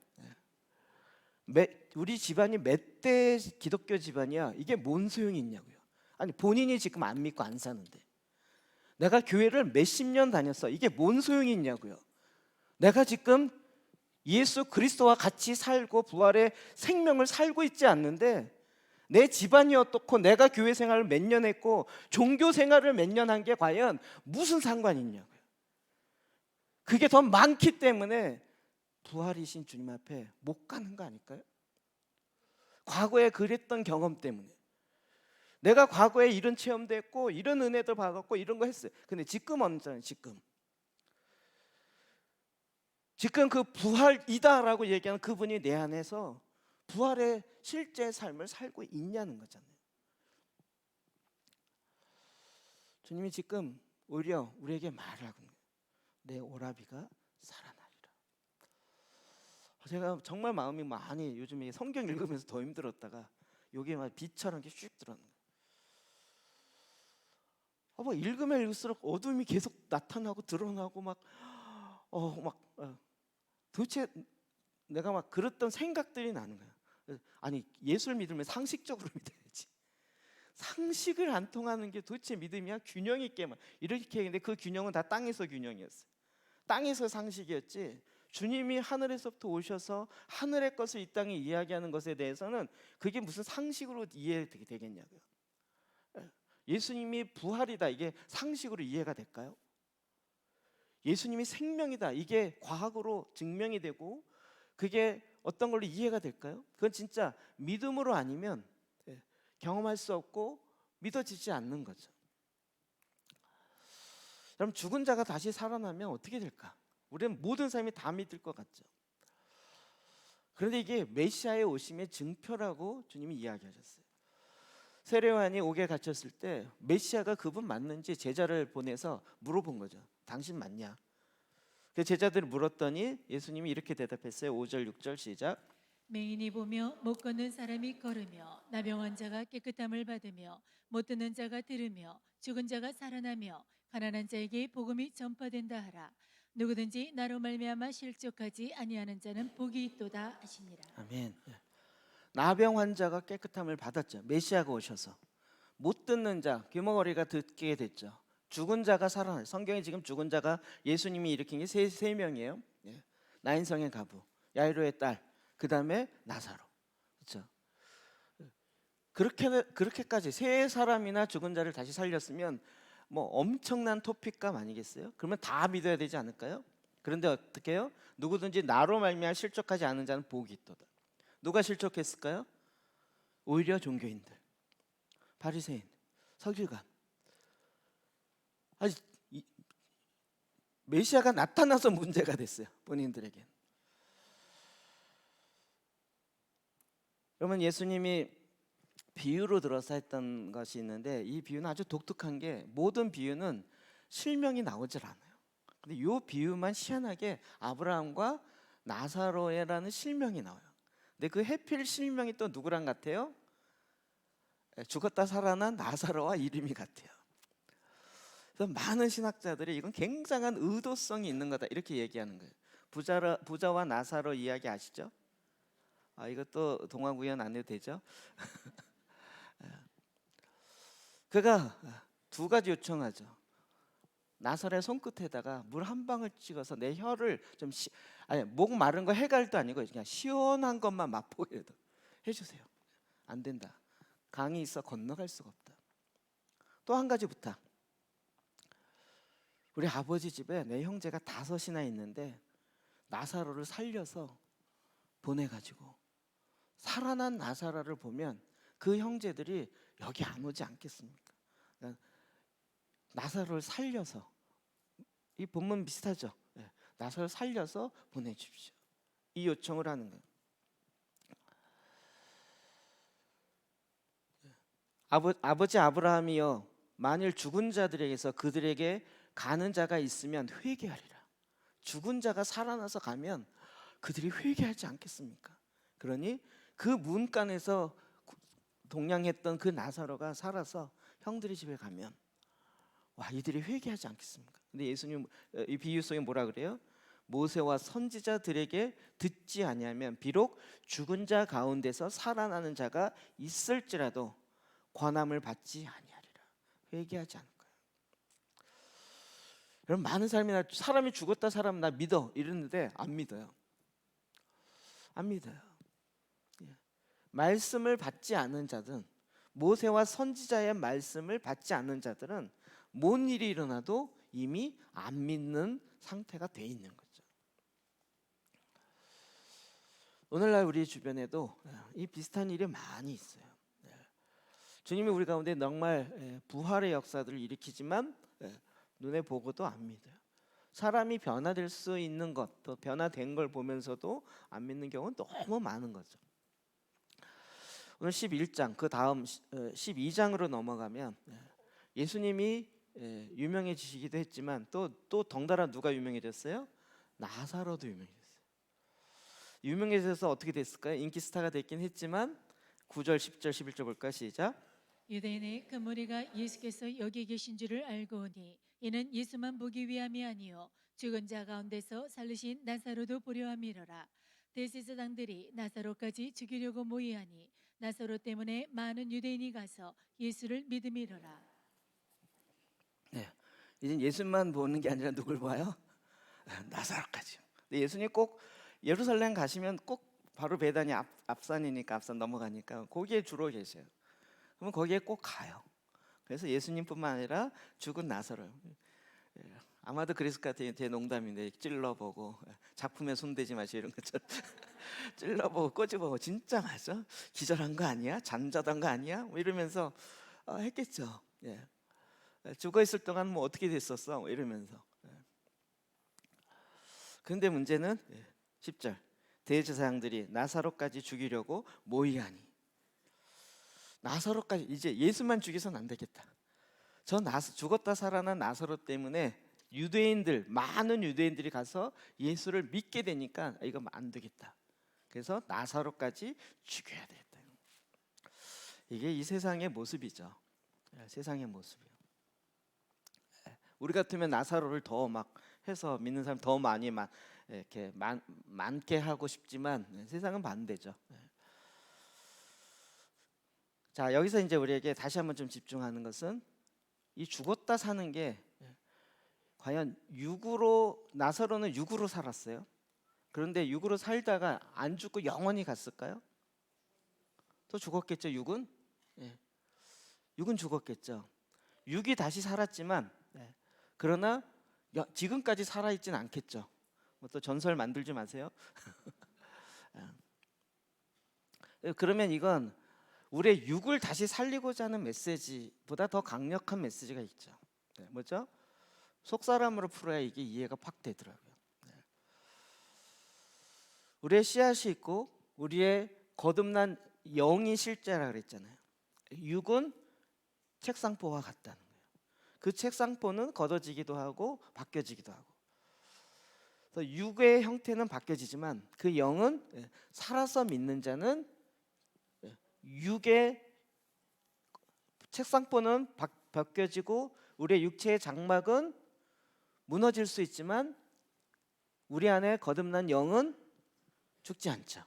우리 집안이 멧대 기독교 집안이야. 이게 뭔 소용이 있냐고요. 아니 본인이 지금 안 믿고 안 사는데 내가 교회를 몇십 년 다녔어. 이게 뭔 소용이 있냐고요. 내가 지금 예수 그리스도와 같이 살고 부활의 생명을 살고 있지 않는데 내 집안이 어떻고 내가 교회 생활을 몇 년 했고 종교 생활을 몇 년 한 게 과연 무슨 상관이 있냐고요. 그게 더 많기 때문에 부활이신 주님 앞에 못 가는 거 아닐까요? 과거에 그랬던 경험 때문에 내가 과거에 이런 체험도 했고 이런 은혜도 받았고 이런 거 했어요. 근데 지금 언제잖아요. 지금 그 부활이다라고 얘기하는 그분이 내 안에서 부활의 실제 삶을 살고 있냐는 거잖아요. 주님이 지금 오히려 우리에게 말을 하고 있는 거예요. 내 오라비가 살아나리라. 제가 정말 마음이 많이 요즘에 성경 읽으면서 더 힘들었다가 여기에 막 비처럼 이렇게 슉 들어오는 거예요. 뭐 읽으면 읽을수록 어둠이 계속 나타나고 드러나고 도대체 내가 막 그랬던 생각들이 나는 거야. 아니 예수를 믿으면 상식적으로 믿어야지. 상식을 안 통하는 게 도대체 믿음이야? 균형 있게 막 이렇게 했는데 그 균형은 다 땅에서 균형이었어요. 땅에서 상식이었지. 주님이 하늘에서부터 오셔서 하늘의 것을 이 땅에 이야기하는 것에 대해서는 그게 무슨 상식으로 이해되겠냐고요. 예수님이 부활이다 이게 상식으로 이해가 될까요? 예수님이 생명이다 이게 과학으로 증명이 되고 그게 어떤 걸로 이해가 될까요? 그건 진짜 믿음으로 아니면 경험할 수 없고 믿어지지 않는 거죠. 그럼 죽은 자가 다시 살아나면 어떻게 될까? 우리는 모든 사람이 다 믿을 것 같죠. 그런데 이게 메시아의 오심의 증표라고 주님이 이야기하셨어요. 세례요한이 옥에 갇혔을 때 메시아가 그분 맞는지 제자를 보내서 물어본 거죠. 당신 맞냐? 그 제자들이 물었더니 예수님이 이렇게 대답했어요. 5절 6절 시작. 맹인이 보며 못 걷는 사람이 걸으며 나병 자가 깨끗함을 받으며 못 듣는 자가 들으며 죽은 자가 살아나며 가난한 자에게 복음이 전파된다 하라. 누구든지 나로 말미암아 실족하지 아니하는 자는 복이 있도다 하시니라. 아멘. 나병 환자가 깨끗함을 받았죠. 메시아가 오셔서. 못 듣는 자, 귀머거리가 듣게 됐죠. 죽은 자가 살아나요. 성경에 지금 죽은 자가 예수님이 일으킨 게 세 명이에요. 나인성의 가부, 야이로의 딸, 그 다음에 나사로. 그렇죠. 그렇게까지 세 사람이나 죽은 자를 다시 살렸으면 뭐 엄청난 토픽감 아니겠어요? 그러면 다 믿어야 되지 않을까요? 그런데 어떻게 해요? 누구든지 나로 말미암아 실족하지 않은 자는 복이 있도다. 누가 실족했을까요? 오히려 종교인들, 바리새인, 서기관. 아니, 메시아가 나타나서 문제가 됐어요. 본인들에겐. 그러면 예수님이 비유로 들어서 했던 것이 있는데 이 비유는 아주 독특한 게 모든 비유는 실명이 나오질 않아요. 근데 이 비유만 희한하게 아브라함과 나사로라는 실명이 나와요. 근데 그 해필 실명이 또 누구랑 같아요? 죽었다 살아난 나사로와 이름이 같아요. 그래서 많은 신학자들이 이건 굉장한 의도성이 있는 거다 이렇게 얘기하는 거예요. 부자와 나사로 이야기 아시죠? 이것도 동화구연 안 해도 되죠? 그가 두 가지 요청하죠. 나사로의 손끝에다가 물 한 방울 찍어서 내 혀를 좀 목 마른 거 해갈도 아니고 그냥 시원한 것만 맛보게도 해주세요. 안 된다. 강이 있어 건너갈 수가 없다. 또 한 가지 부탁. 우리 아버지 집에 내 형제가 5이나 있는데 나사로를 살려서 보내가지고 살아난 나사로를 보면 그 형제들이 여기 안 오지 않겠습니까? 그러니까 나사로를 살려서 이 본문 비슷하죠. 나사로를 살려서 보내주십시오. 이 요청을 하는 거예요. 아버지 아브라함이여 만일 죽은 자들에게서 그들에게 가는 자가 있으면 회개하리라. 죽은 자가 살아나서 가면 그들이 회개하지 않겠습니까? 그러니 그 문간에서 동냥했던 그 나사로가 살아서 형들이 집에 가면 와 이들이 회개하지 않겠습니까? 근데 예수님 이 비유 속에 뭐라 그래요? 모세와 선지자들에게 듣지 아니하면 비록 죽은 자 가운데서 살아나는 자가 있을지라도 권함을 받지 아니하리라. 회개하지 않을 거예요. 여러분 많은 사람이 죽었다 사람 나 믿어 이랬는데 안 믿어요. 안 믿어요. 말씀을 받지 않은 자든 모세와 선지자의 말씀을 받지 않는 자들은 뭔 일이 일어나도 이미 안 믿는 상태가 돼 있는 거죠. 오늘날 우리 주변에도 이 비슷한 일이 많이 있어요. 주님이 우리 가운데 정말 부활의 역사들을 일으키지만 눈에 보고도 안 믿어요. 사람이 변화될 수 있는 것, 또 변화된 걸 보면서도 안 믿는 경우는 너무 많은 거죠. 오늘 11장, 그 다음 12장으로 넘어가면 예수님이 유명해지시기도 했지만 또 덩달아 누가 유명해졌어요? 나사로도 유명해졌어요. 유명해져서 어떻게 됐을까요? 인기 스타가 됐긴 했지만 9절, 10절, 11절 볼까? 시작. 유대인의 그 무리가 예수께서 여기 계신 줄을 알고 오니 이는 예수만 보기 위함이 아니요 죽은 자 가운데서 살리신 나사로도 보려 함이로라. 대제사장들이 나사로까지 죽이려고 모이하니 나사로 때문에 많은 유대인이 가서 예수를 믿음이로라. 이제 예수만 보는 게 아니라 누굴 봐요? 나사로까지. 근데 예수님 꼭 예루살렘 가시면 꼭 바로 베다니 앞산이니까 앞산 넘어가니까 거기에 주로 계셔요. 그러면 거기에 꼭 가요. 그래서 예수님뿐만 아니라 죽은 나사로. 아마도 그랬을 것 같아요. 제 농담인데 찔러보고 작품에 손대지 마시고 이런 것처럼 찔러보고 꼬집어보고 진짜 맞아? 기절한 거 아니야? 잠자던 거 아니야? 뭐 이러면서 했겠죠. 죽어 있을 동안 뭐 어떻게 됐었어? 뭐 이러면서. 그런데 문제는 10절 대제사장들이 나사로까지 죽이려고 모이하니 나사로까지 이제 예수만 죽여서는 안 되겠다. 죽었다 살아난 나사로 때문에 유대인들, 많은 유대인들이 가서 예수를 믿게 되니까 이거 안 되겠다. 그래서 나사로까지 죽여야 되겠다. 이게 이 세상의 모습이죠. 세상의 모습이요. 우리 같으면 나사로를 더 막 해서 믿는 사람 더 많이 이렇게 많게 하고 싶지만 세상은 반대죠. 자, 여기서 이제 우리에게 다시 한번 좀 집중하는 것은 이 죽었다 사는 게 과연 육으로, 나사로는 육으로 살았어요. 그런데 육으로 살다가 안 죽고 영원히 갔을까요? 또 죽었겠죠. 육은 육은 죽었겠죠. 육이 다시 살았지만 그러나 지금까지 살아있진 않겠죠. 뭐 또 전설 만들지 마세요. 그러면 이건 우리의 육을 다시 살리고자 하는 메시지보다 더 강력한 메시지가 있죠. 뭐죠? 속사람으로 풀어야 이게 이해가 팍 되더라고요. 우리의 씨앗이 있고 우리의 거듭난 영이 실제라 그랬잖아요. 육은 책상포와 같다는 거예요. 그 책상포는 걷어지기도 하고 바뀌어지기도 하고. 그래서 육의 형태는 바뀌어지지만 그 영은 살아서 믿는 자는 육의 책상포는 벗겨지고 우리의 육체의 장막은 무너질 수 있지만 우리 안에 거듭난 영은 죽지 않죠.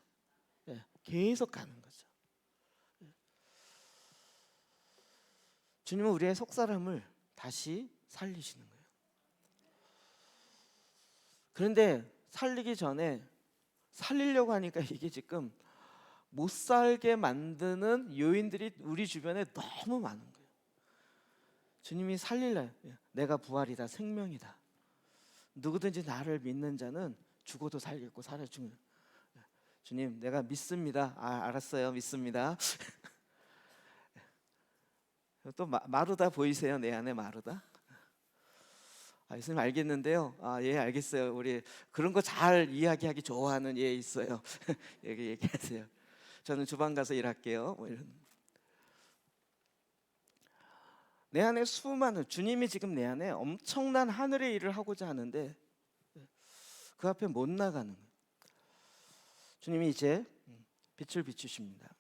계속 가는 거죠. 주님은 우리의 속사람을 다시 살리시는 거예요. 그런데 살리기 전에 살리려고 하니까 이게 지금 못 살게 만드는 요인들이 우리 주변에 너무 많은 거예요. 주님이 살릴래요. 내가 부활이다, 생명이다. 누구든지 나를 믿는 자는 죽어도 살겠고 살아 죽는. 주님, 내가 믿습니다. 알았어요, 믿습니다. 또 마르다 보이세요? 내 안에 마르다? 예수님 알겠는데요. 예, 알겠어요. 우리 그런 거 잘 이야기하기 좋아하는 예 있어요. 얘기하세요. 저는 주방 가서 일할게요. 뭐 이런. 내 안에 수많은 주님이 지금 내 안에 엄청난 하늘의 일을 하고자 하는데 그 앞에 못 나가는 거예요. 주님이 이제 빛을 비추십니다.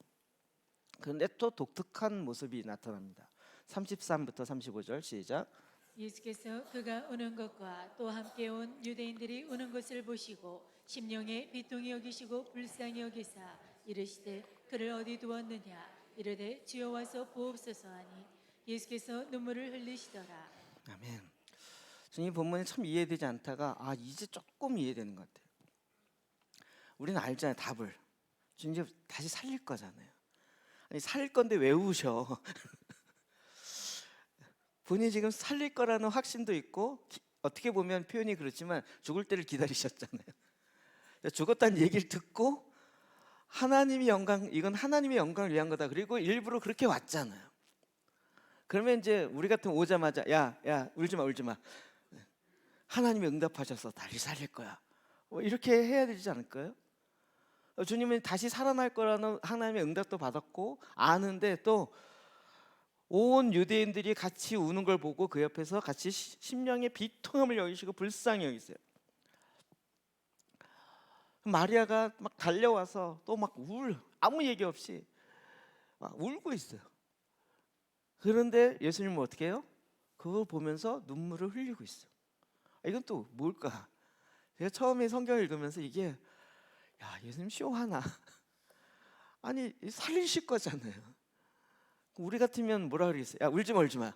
그런데 또 독특한 모습이 나타납니다. 33부터 35절 시작. 예수께서 그가 오는 것과 또 함께 온 유대인들이 오는 것을 보시고 심령에 비통히 여기시고 불쌍히 여기사 이르시되 그를 어디 두었느냐 이르되 주여 와서 보옵소서 하니 예수께서 눈물을 흘리시더라. 아멘. 주님 본문이 참 이해되지 않다가 이제 조금 이해되는 것 같아요. 우리는 알잖아요, 답을. 주님 이제 다시 살릴 거잖아요. 아니, 살릴 건데 왜 우셔? 본인이 지금 살릴 거라는 확신도 있고 어떻게 보면 표현이 그렇지만 죽을 때를 기다리셨잖아요. 죽었다는 얘기를 듣고 하나님이 영광, 이건 하나님의 영광을 위한 거다. 그리고 일부러 그렇게 왔잖아요. 그러면 이제 우리 같으면 오자마자 야 울지 마. 하나님이 응답하셔서 다시 살릴 거야. 이렇게 해야 되지 않을까요? 주님은 다시 살아날 거라는 하나님의 응답도 받았고 아는데 또 온 유대인들이 같이 우는 걸 보고 그 옆에서 같이 심령의 비통함을 여기시고 불쌍히 여기세요. 마리아가 막 달려와서 또 막 아무 얘기 없이 막 울고 있어요. 그런데 예수님은 어떻게 해요? 그걸 보면서 눈물을 흘리고 있어요. 이건 또 뭘까? 제가 처음에 성경을 읽으면서 이게 예수님 쇼하나? 아니 살리실 거잖아요. 우리 같으면 뭐라 그러겠어요? 울지 마.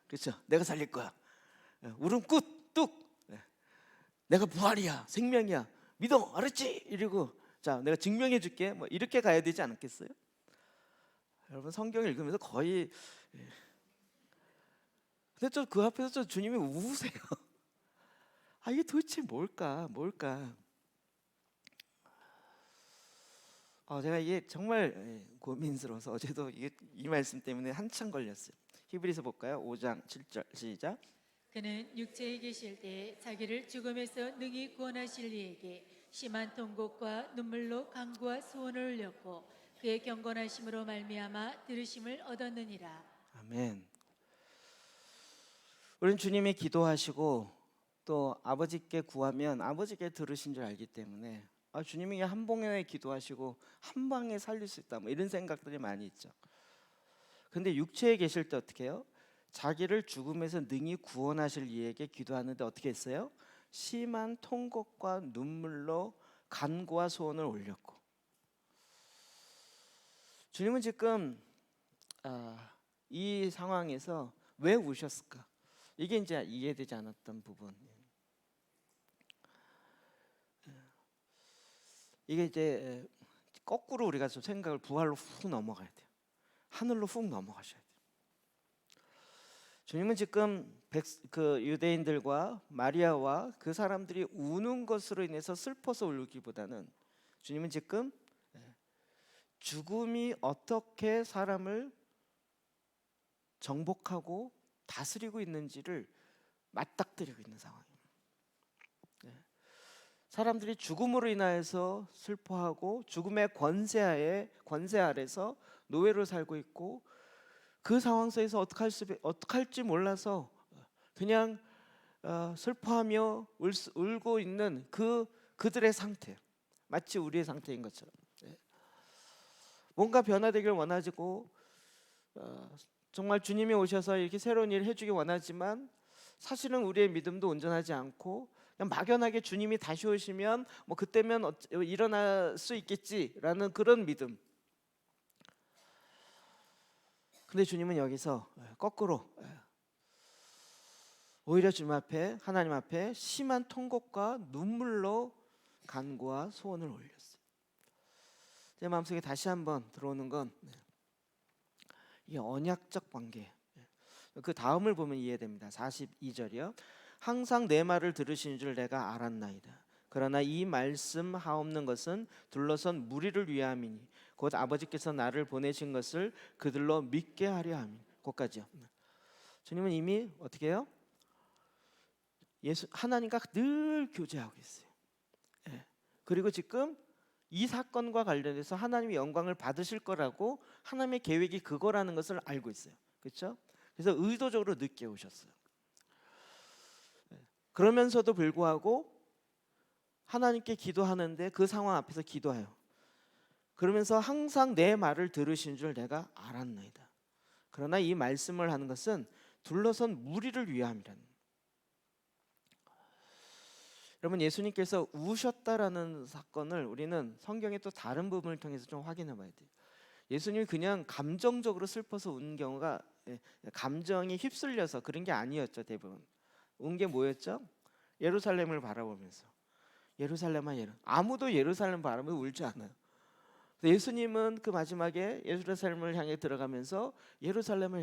그렇죠? 내가 살릴 거야. 울음 뚝. 내가 부활이야, 생명이야. 믿어, 알았지? 이러고 자, 내가 증명해 줄게. 뭐 이렇게 가야 되지 않겠어요? 여러분 성경을 읽으면서 거의 근데 저 그 앞에서 주님이 우세요. 이게 도대체 뭘까? 제가 이게 정말 고민스러워서 어제도 이 말씀 때문에 한참 걸렸어요. 히브리서 볼까요? 5장 7절 시작. 그는 육체에 계실 때 자기를 죽음에서 능히 구원하실 이에게 심한 통곡과 눈물로 간구와 소원을 올렸고 그의 경건하심으로 말미암아 들으심을 얻었느니라. 아멘. 우리는 주님이 기도하시고 또 아버지께 구하면 아버지께 들으신 줄 알기 때문에 주님이 한 봉에 기도하시고 한 방에 살릴 수 있다, 뭐 이런 생각들이 많이 있죠. 근데 육체에 계실 때 어떻게 해요? 자기를 죽음에서 능히 구원하실 이에게 기도하는데 어떻게 했어요? 심한 통곡과 눈물로 간구와 소원을 올렸고, 주님은 지금 이 상황에서 왜 우셨을까? 이게 이제 이해되지 않았던 부분. 이게 이제 거꾸로 우리가 좀 생각을 부활로 훅 넘어가야 돼요. 하늘로 훅 넘어가셔야 돼요. 주님은 지금 그 유대인들과 마리아와 그 사람들이 우는 것으로 인해서 슬퍼서 울기보다는 주님은 지금 죽음이 어떻게 사람을 정복하고 다스리고 있는지를 맞닥뜨리고 있는 상황입니다. 사람들이 죽음으로 인하여서 슬퍼하고 죽음의 권세 아래서 노예로 살고 있고, 그 상황 속에서 어떻게 할지 몰라서 그냥 슬퍼하며 울고 있는 그들의 상태, 마치 우리의 상태인 것처럼 뭔가 변화되길 원하고 정말 주님이 오셔서 이렇게 새로운 일을 해주길 원하지만 사실은 우리의 믿음도 온전하지 않고 그냥 막연하게 주님이 다시 오시면 뭐 그때면 일어날 수 있겠지라는 그런 믿음. 근데 주님은 여기서 거꾸로 오히려 주님 앞에, 하나님 앞에 심한 통곡과 눈물로 간구와 소원을 올렸어요. 제 마음속에 다시 한번 들어오는 건 이 언약적 관계. 그 다음을 보면 이해됩니다. 42절이요. 항상 내 말을 들으시는 줄 내가 알았나이다. 그러나 이 말씀 하옵는 것은 둘러선 무리를 위함이니 곧 아버지께서 나를 보내신 것을 그들로 믿게 하려 함이니. 거기까지요. 주님은 이미 어떻게 해요? 하나님과 늘 교제하고 있어요. 그리고 지금 이 사건과 관련해서 하나님의 영광을 받으실 거라고, 하나님의 계획이 그거라는 것을 알고 있어요. 그렇죠? 그래서 의도적으로 늦게 오셨어요. 그러면서도 불구하고 하나님께 기도하는데 그 상황 앞에서 기도해요. 그러면서 항상 내 말을 들으신 줄 내가 알았나이다. 그러나 이 말씀을 하는 것은 둘러선 무리를 위함이라는. 여러분, 예수님께서 우셨다라는 사건을 우리는 성경의 또 다른 부분을 통해서 좀 확인해 봐야 돼요. 예수님이 그냥 감정적으로 슬퍼서 운 경우가, 감정이 휩쓸려서 그런 게 아니었죠. 대부분 운 게 뭐였죠? 예루살렘을 바라보면서, 예루살렘아 아무도 예루살렘 바라보면서 울지 않아요. 예수님은 그 마지막에 예루살렘을 향해 들어가면서 예루살렘아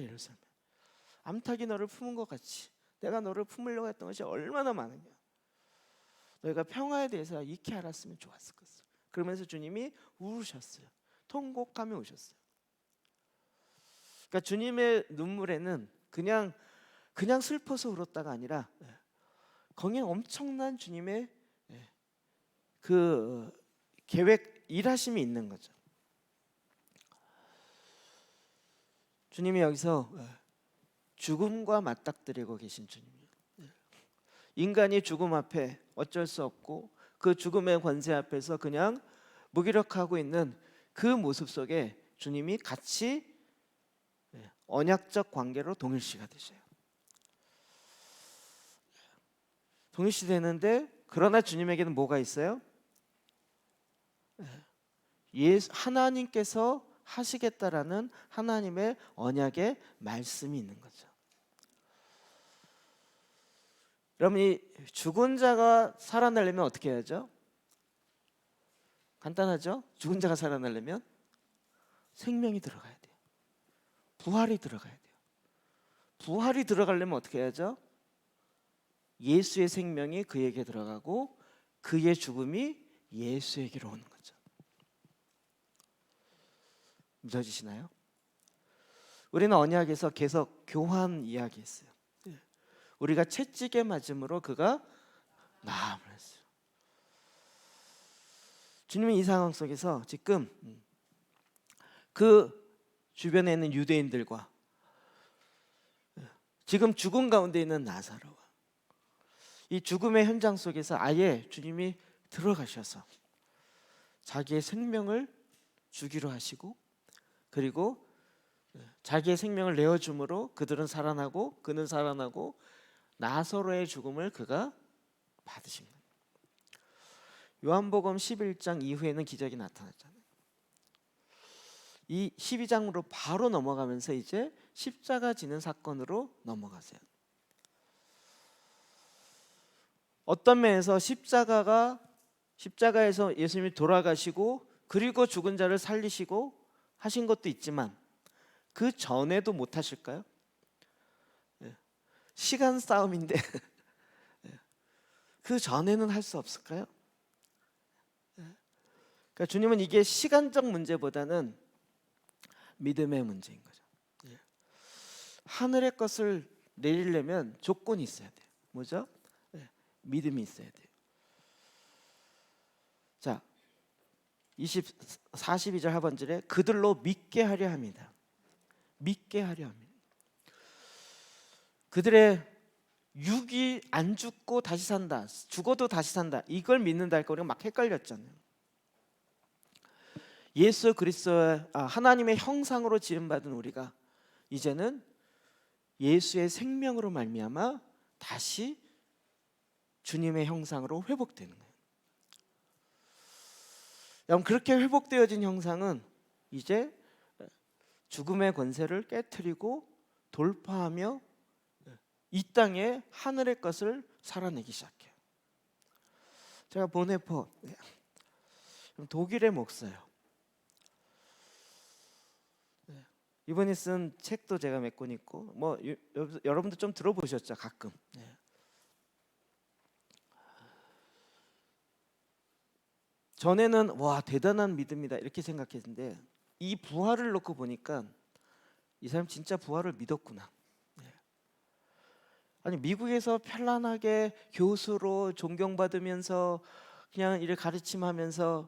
암탉이 너를 품은 것 같이 내가 너를 품으려고 했던 것이 얼마나 많으냐. 너희가 평화에 대해서 익히 알았으면 좋았을 것을. 그러면서 주님이 우셨어요. 통곡하며 우셨어요. 그러니까 주님의 눈물에는 그냥 슬퍼서 울었다가 아니라 거기에 엄청난 주님의 그 계획, 일하심이 있는 거죠. 주님이 여기서 죽음과 맞닥뜨리고 계신 주님이에요. 인간이 죽음 앞에 어쩔 수 없고 그 죽음의 권세 앞에서 그냥 무기력하고 있는 그 모습 속에 주님이 같이 언약적 관계로 동일시가 되셔요. 동일시 되는데, 그러나 주님에게는 뭐가 있어요? 하나님께서 하시겠다라는 하나님의 언약의 말씀이 있는 거죠. 여러분, 이 죽은 자가 살아나려면 어떻게 해야죠? 간단하죠? 죽은 자가 살아나려면 생명이 들어가야 돼요. 부활이 들어가야 돼요. 부활이 들어가려면 어떻게 해야죠? 예수의 생명이 그에게 들어가고 그의 죽음이 예수에게로 오는 거죠. 믿어지시나요? 우리는 언약에서 계속 교환 이야기했어요. 우리가 채찍에 맞음으로 그가 나음을 했어요. 주님은 이 상황 속에서 지금 그 주변에 있는 유대인들과 지금 죽음 가운데 있는 나사로와 이 죽음의 현장 속에서 아예 주님이 들어가셔서 자기의 생명을 주기로 하시고, 그리고 자기의 생명을 내어줌으로 그들은 살아나고 그는 살아나고 나사로의 죽음을 그가 받으신 거예요. 요한복음 11장 이후에는 기적이 나타났잖아요. 이 12장으로 바로 넘어가면서 이제 십자가 지는 사건으로 넘어가세요. 어떤 면에서 십자가에서 예수님이 돌아가시고 그리고 죽은 자를 살리시고 하신 것도 있지만 그 전에도 못 하실까요? 시간 싸움인데 그 전에는 할 수 없을까요? 그러니까 주님은 이게 시간적 문제보다는 믿음의 문제인 거죠. 하늘의 것을 내리려면 조건이 있어야 돼요. 뭐죠? 믿음이 있어야 돼요. 자, 42절 하반절에 그들로 믿게 하려 합니다. 믿게 하려 합니다. 그들의 육이 안 죽고 다시 산다, 죽어도 다시 산다, 이걸 믿는다 할까 우리가 막 헷갈렸잖아요. 예수 그리스도의 하나님의 형상으로 지음받은 우리가 이제는 예수의 생명으로 말미암아 다시 주님의 형상으로 회복되는 거예요. 여러분, 그렇게 회복되어진 형상은 이제 죽음의 권세를 깨트리고 돌파하며 이 땅에 하늘의 것을 살아내기 시작해요. 제가 보네포 독일의 목사예요. 이번에 쓴 책도 제가 몇 권 있고 뭐 여러분도 좀 들어보셨죠 가끔. 전에는 와 대단한 믿음이다 이렇게 생각했는데 이 부활을 놓고 보니까 이 사람 진짜 부활을 믿었구나. 아니 미국에서 편안하게 교수로 존경받으면서 그냥 이를 가르침하면서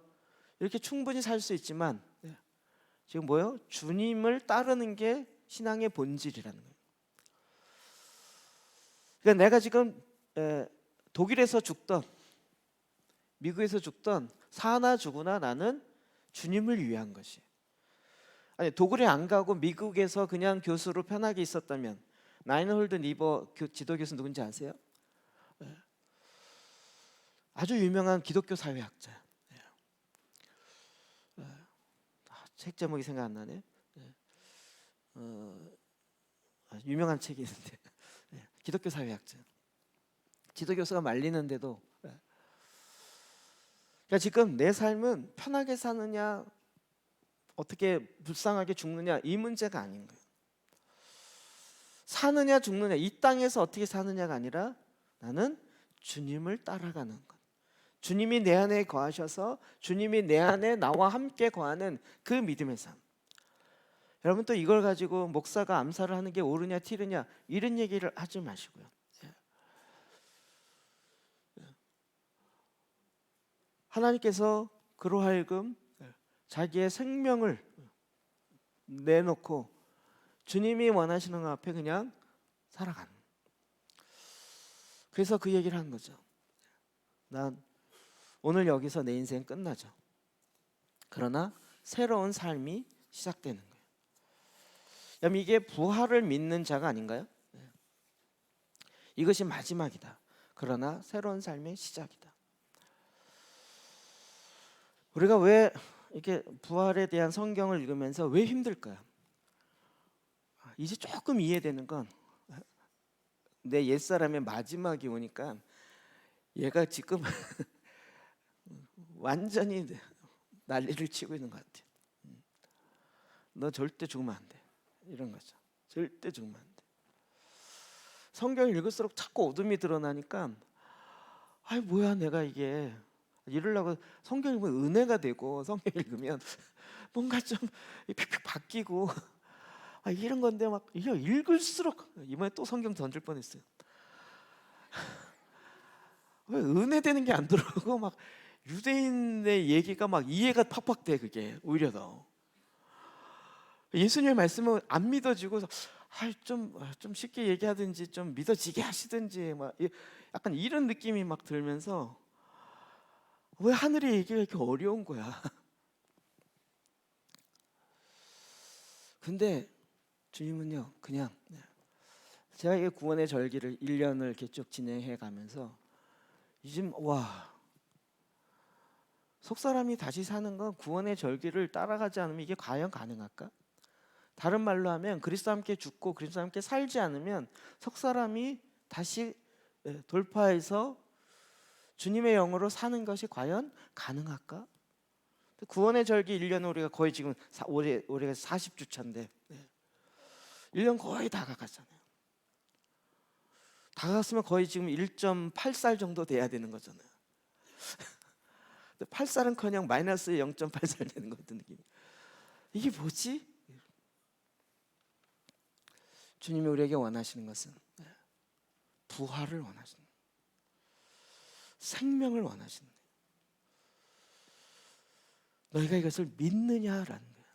이렇게 충분히 살 수 있지만 지금 뭐요? 주님을 따르는 게 신앙의 본질이라는 거예요. 그러니까 내가 지금 독일에서 죽던 미국에서 죽던 사나 죽으나 나는 주님을 위한 것이. 아니 독일에 안 가고 미국에서 그냥 교수로 편하게 있었다면 라인홀드 니버 지도 교수 누군지 아세요? 아주 유명한 기독교 사회학자예요. 책 제목이 생각 안 나네. 유명한 책이 있는데 기독교 사회학자. 지도 교수가 말리는데도 그러니까 지금 내 삶은 편하게 사느냐 어떻게 불쌍하게 죽느냐 이 문제가 아닌 거예요. 사느냐 죽느냐 이 땅에서 어떻게 사느냐가 아니라 나는 주님을 따라가는 것. 주님이 내 안에 거하셔서 주님이 내 안에 나와 함께 거하는 그 믿음의 삶. 여러분 또 이걸 가지고 목사가 암살을 하는 게 옳으냐 티르냐 이런 얘기를 하지 마시고요. 하나님께서 그로 하여금 자기의 생명을 내놓고 주님이 원하시는 것 앞에 그냥 살아가는. 그래서 그 얘기를 하는 거죠. 난 오늘 여기서 내 인생 끝나죠. 그러나 새로운 삶이 시작되는 거예요. 그럼 이게 부활을 믿는 자가 아닌가요? 이것이 마지막이다. 그러나 새로운 삶의 시작이다. 우리가 왜 이렇게 부활에 대한 성경을 읽으면서 왜 힘들까요? 이제 조금 이해되는 건 내 옛사람의 마지막이 오니까 얘가 지금 완전히 난리를 치고 있는 것 같아요. 너 절대 죽으면 안 돼. 이런 거죠. 절대 죽으면 안 돼. 성경을 읽을수록 자꾸 어둠이 드러나니까 아이 뭐야 내가 이게 이러려고 성경 읽으면 은혜가 되고 성경 읽으면 뭔가 좀 픽픽 바뀌고 이런 건데 막 읽을수록 이번에 또 성경 던질 뻔했어요. 왜 은혜되는 게 안 들어오고 막 유대인의 얘기가 막 이해가 팍팍 돼. 그게 오히려 더 예수님의 말씀은 안 믿어지고 좀 쉽게 얘기하든지 좀 믿어지게 하시든지 약간 이런 느낌이 막 들면서 왜 하늘의 얘기가 이렇게 어려운 거야? 근데 주님은요, 그냥 제가 이 구원의 절기를 1년을 이렇게 쭉 진행해 가면서 요즘 속사람이 다시 사는 건 구원의 절기를 따라가지 않으면 이게 과연 가능할까? 다른 말로 하면 그리스도와 함께 죽고 그리스도와 함께 살지 않으면 속사람이 다시 돌파해서 주님의 영으로 사는 것이 과연 가능할까? 구원의 절기 1년은 우리가 거의 지금 올해가 40주 차인데 1년 거의 다 가갔잖아요. 다 갔으면 거의 지금 1.8살 정도 돼야 되는 거잖아요. 8살은커녕 마이너스 0.8살 되는 것 같은 느낌. 이게 뭐지? 주님이 우리에게 원하시는 것은 부활을 원하시는 거예요. 생명을 원하시는 거예요. 너희가 이것을 믿느냐라는 거예요.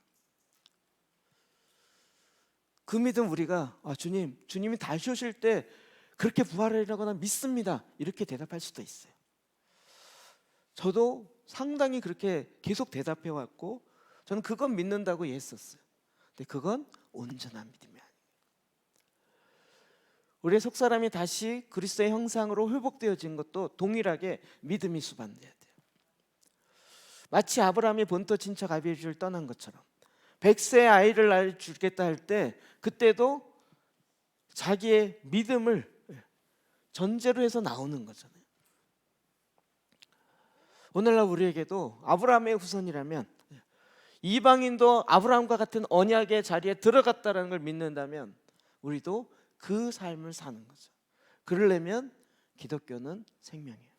그 믿음 우리가 주님이 다시 오실 때 그렇게 부활이라고 난 믿습니다. 이렇게 대답할 수도 있어요. 저도 상당히 그렇게 계속 대답해 왔고 저는 그건 믿는다고 했었어요. 근데 그건 온전한 믿음이 아니에요. 우리의 속사람이 다시 그리스도의 형상으로 회복되어진 것도 동일하게 믿음이 수반돼야 돼요. 마치 아브라함이 본토 친척 아비주를 떠난 것처럼 100세의 아이를 낳을 주겠다 할 때 그때도 자기의 믿음을 전제로 해서 나오는 거잖아요. 오늘날 우리에게도 아브라함의 후손이라면 이방인도 아브라함과 같은 언약의 자리에 들어갔다는 걸 믿는다면 우리도 그 삶을 사는 거죠. 그러려면 기독교는 생명이에요.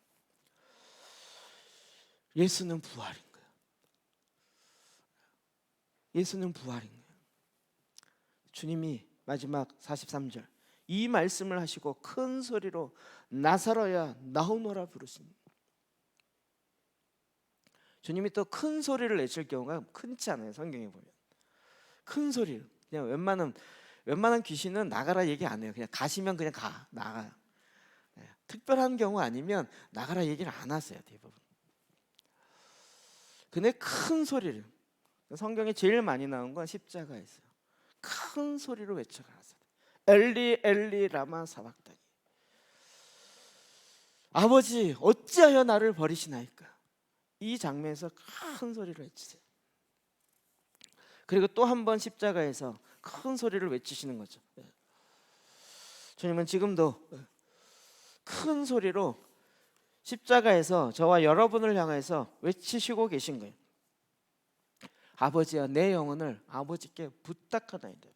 예수는 부활인 거예요. 예수는 부활인 거예요. 주님이 마지막 43절 이 말씀을 하시고 큰 소리로 나사로야 나오너라 부르십니다. 주님이 또 큰 소리를 내실 경우가 흔치 않아요. 성경에 보면 큰 소리를 그냥 웬만한 귀신은 나가라 얘기 안 해요. 그냥 가시면 그냥 나가요. 특별한 경우 아니면 나가라 얘기를 안 하세요. 대부분. 근데 큰 소리를 성경에 제일 많이 나온 건 십자가에서요. 큰 소리로 외쳐가라사대 엘리 엘리 라마 사박다니 아버지 어찌하여 나를 버리시나이까. 이 장면에서 큰 소리를 외치세요. 그리고 또 한 번 십자가에서 큰 소리를 외치시는 거죠. 주님은 지금도 큰 소리로 십자가에서 저와 여러분을 향해서 외치시고 계신 거예요. 아버지야 내 영혼을 아버지께 부탁하나이다.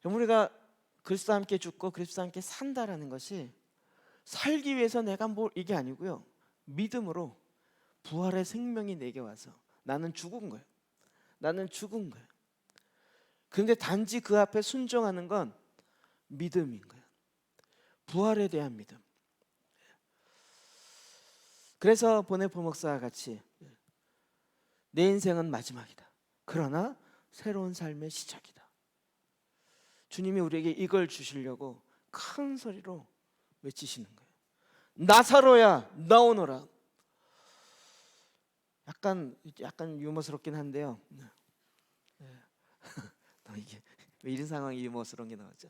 우리가 그리스도와 함께 죽고 그리스도와 함께 산다라는 것이 살기 위해서 내가 이게 아니고요. 믿음으로 부활의 생명이 내게 와서 나는 죽은 거예요. 나는 죽은 거예요. 그런데 단지 그 앞에 순종하는 건 믿음인 거예요. 부활에 대한 믿음. 그래서 보네포 목사와 같이 내 인생은 마지막이다. 그러나 새로운 삶의 시작이다. 주님이 우리에게 이걸 주시려고 큰 소리로 외치시는 거예요. 나사로야 나오너라. 약간 유머스럽긴 한데요. 이게 왜 이런 상황이 유머스러운 게 나오죠?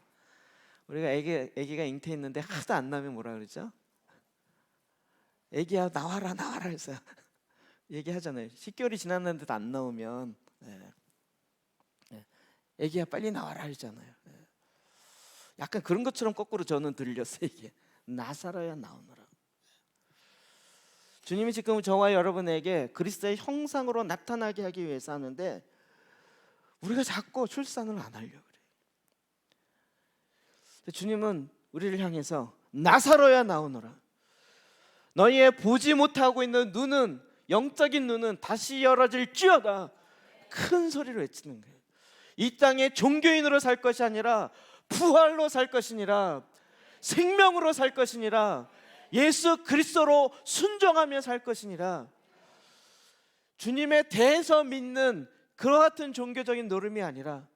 우리가 애기가 잉태했는데 하도 안 나면 뭐라 그러죠? 애기야 나와라 해서 얘기하잖아요. 10개월이 지났는데도 안 나오면 애기야 빨리 나와라 하잖아요. 약간 그런 것처럼 거꾸로 저는 들렸어요. 이게 나사로야 나오너라. 주님이 지금 저와 여러분에게 그리스도의 형상으로 나타나게 하기 위해서 하는데 우리가 자꾸 출산을 안 하려고 그래요. 주님은 우리를 향해서 나사로야 나오너라. 너희의 보지 못하고 있는 눈은 영적인 눈은 다시 열어질지어다. 큰 소리로 외치는 거예요. 이 땅에 종교인으로 살 것이 아니라 부활로 살 것이니라 생명으로 살 것이니라 예수 그리스도로 순종하며 살 것이니라. 주님에 대해서 믿는 그와 같은 종교적인 노름이 아니라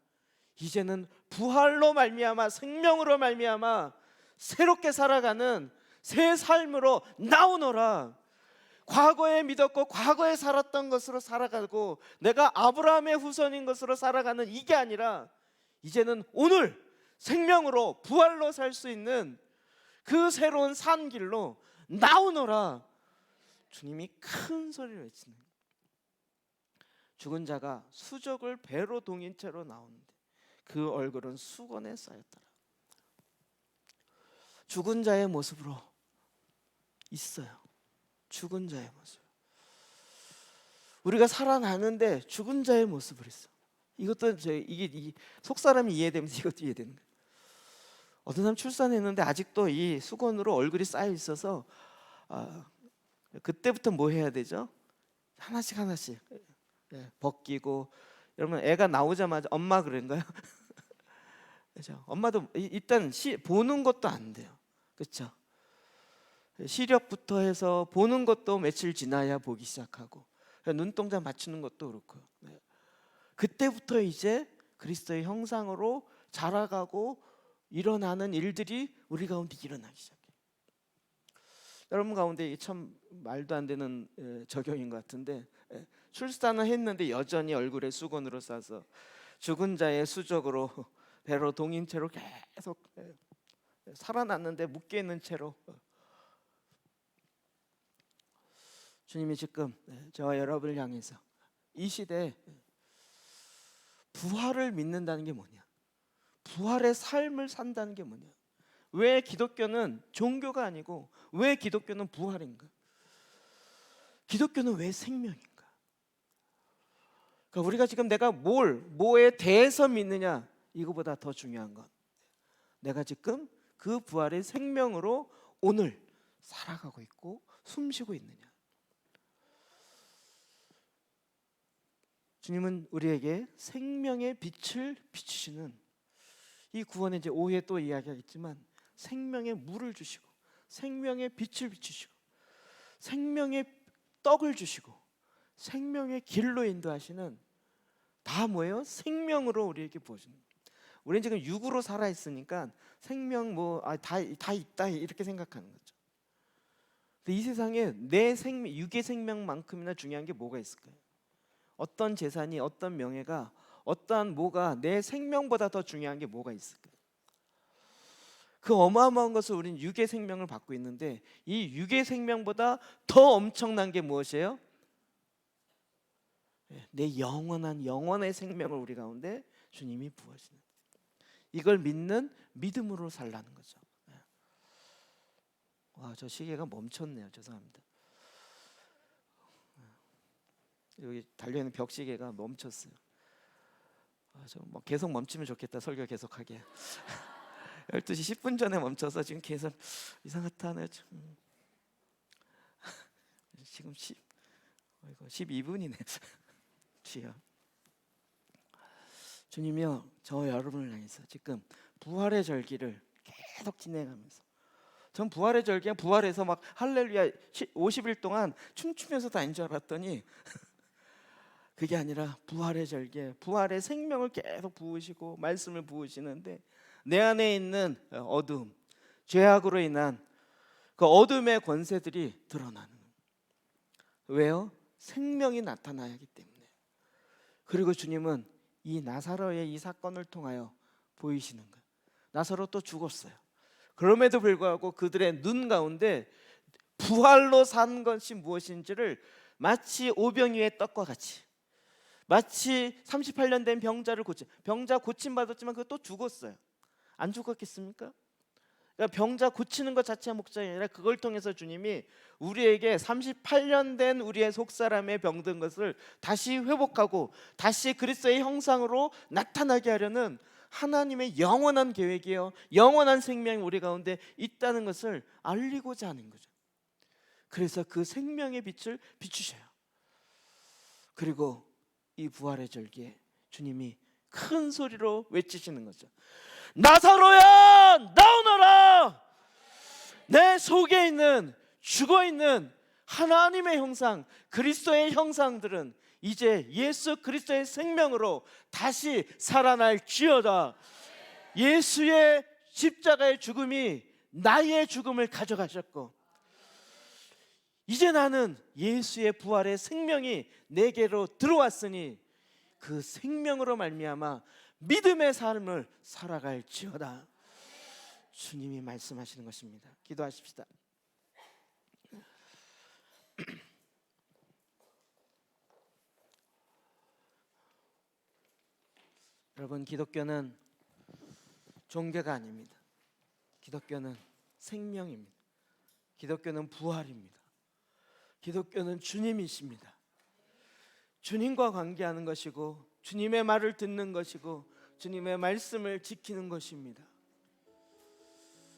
이제는 부활로 말미암아 생명으로 말미암아 새롭게 살아가는 새 삶으로 나오너라. 과거에 믿었고 과거에 살았던 것으로 살아가고 내가 아브라함의 후손인 것으로 살아가는 이게 아니라 이제는 오늘 생명으로 부활로 살 수 있는 그 새로운 산 길로 나오너라. 주님이 큰 소리를 외치는 거예요. 죽은 자가 수족을 배로 동인 채로 나오는데 그 얼굴은 수건에 쌓였더라. 죽은 자의 모습으로 있어요. 죽은 자의 모습. 우리가 살아나는데 죽은 자의 모습을 있어. 이것도 이게 속 사람이 이해되면서 이것도 이해되는 거예요. 어떤 사람 출산했는데 아직도 이 수건으로 얼굴이 쌓여 있어서 그때부터 뭐 해야 되죠? 하나씩 벗기고. 여러분 애가 나오자마자 엄마 그런가요? 그렇죠? 엄마도 일단 보는 것도 안 돼요. 그렇죠? 시력부터 해서 보는 것도 며칠 지나야 보기 시작하고 눈동자 맞추는 것도 그렇고 그때부터 이제 그리스도의 형상으로 자라가고 일어나는 일들이 우리 가운데 일어나기 시작해요. 여러분 가운데 이게 참 말도 안 되는 적용인 것 같은데 출산을 했는데 여전히 얼굴에 수건으로 싸서 죽은 자의 수족으로 배로 동인 채로 계속 살아났는데 묶여있는 채로 주님이 지금 저와 여러분을 향해서 이 시대에 부활을 믿는다는 게 뭐냐, 부활의 삶을 산다는 게 뭐냐, 왜 기독교는 종교가 아니고 왜 기독교는 부활인가, 기독교는 왜 생명인가. 그러니까 우리가 지금 내가 뭐에 대해서 믿느냐, 이거보다 더 중요한 건 내가 지금 그 부활의 생명으로 오늘 살아가고 있고 숨쉬고 있느냐. 주님은 우리에게 생명의 빛을 비추시는, 이 구원의 이제 오후에 또 이야기하겠지만 생명의 물을 주시고 생명의 빛을 비추시고 생명의 떡을 주시고 생명의 길로 인도하시는, 다 뭐예요? 생명으로 우리에게 부어주는. 우리는 지금 육으로 살아 있으니까 생명 다 있다 이렇게 생각하는 거죠. 근데 이 세상에 내 생명, 육의 생명만큼이나 중요한 게 뭐가 있을까요? 어떤 재산이, 어떤 명예가, 어떠한 뭐가 내 생명보다 더 중요한 게 뭐가 있을까요? 그 어마어마한 것을 우리는 육의 생명을 받고 있는데 이 육의 생명보다 더 엄청난 게 무엇이에요? 내 영원의 생명을 우리 가운데 주님이 부어주시는, 이걸 믿는 믿음으로 살라는 거죠. 와, 저 시계가 멈췄네요. 죄송합니다. 여기 달려있는 벽시계가 멈췄어요. 계속 멈추면 좋겠다. 설교 계속하게. 12시 10분 전에 멈춰서 지금 계속 이상하다네. 지금 12분이네. 주여, 주님이요, 저 여러분을 향해서 지금 부활의 절기를 계속 진행하면서, 전 부활의 절기가 부활해서 막 할렐루야 50일 동안 춤추면서 다닌 줄 알았더니 그게 아니라 부활의 절기에 부활의 생명을 계속 부으시고 말씀을 부으시는데 내 안에 있는 어둠, 죄악으로 인한 그 어둠의 권세들이 드러나는 거예요. 왜요? 생명이 나타나야 하기 때문에. 그리고 주님은 이 나사로의 이 사건을 통하여 보이시는 거예요. 나사로 또 죽었어요. 그럼에도 불구하고 그들의 눈 가운데 부활로 산 것이 무엇인지를 마치 오병이의 떡과 같이, 마치 38년 된 병자 고침 받았지만 그거 또 죽었어요. 안 죽었겠습니까? 그러니까 병자 고치는 것 자체가 목적이 아니라 그걸 통해서 주님이 우리에게 38년 된 우리의 속사람의 병든 것을 다시 회복하고 다시 그리스도의 형상으로 나타나게 하려는 하나님의 영원한 계획이에요. 영원한 생명이 우리 가운데 있다는 것을 알리고자 하는 거죠. 그래서 그 생명의 빛을 비추셔요. 그리고 이 부활의 절기에 주님이 큰 소리로 외치시는 거죠. 나사로야, 나오너라. 내 속에 있는 죽어있는 하나님의 형상, 그리스도의 형상들은 이제 예수 그리스도의 생명으로 다시 살아날지어다. 예수의 십자가의 죽음이 나의 죽음을 가져가셨고, 이제 나는 예수의 부활의 생명이 내게로 들어왔으니 그 생명으로 말미암아 믿음의 삶을 살아갈지어다. 주님이 말씀하시는 것입니다. 기도하십시다. 여러분, 기독교는 종교가 아닙니다. 기독교는 생명입니다. 기독교는 부활입니다. 기독교는 주님이십니다. 주님과 관계하는 것이고, 주님의 말을 듣는 것이고, 주님의 말씀을 지키는 것입니다.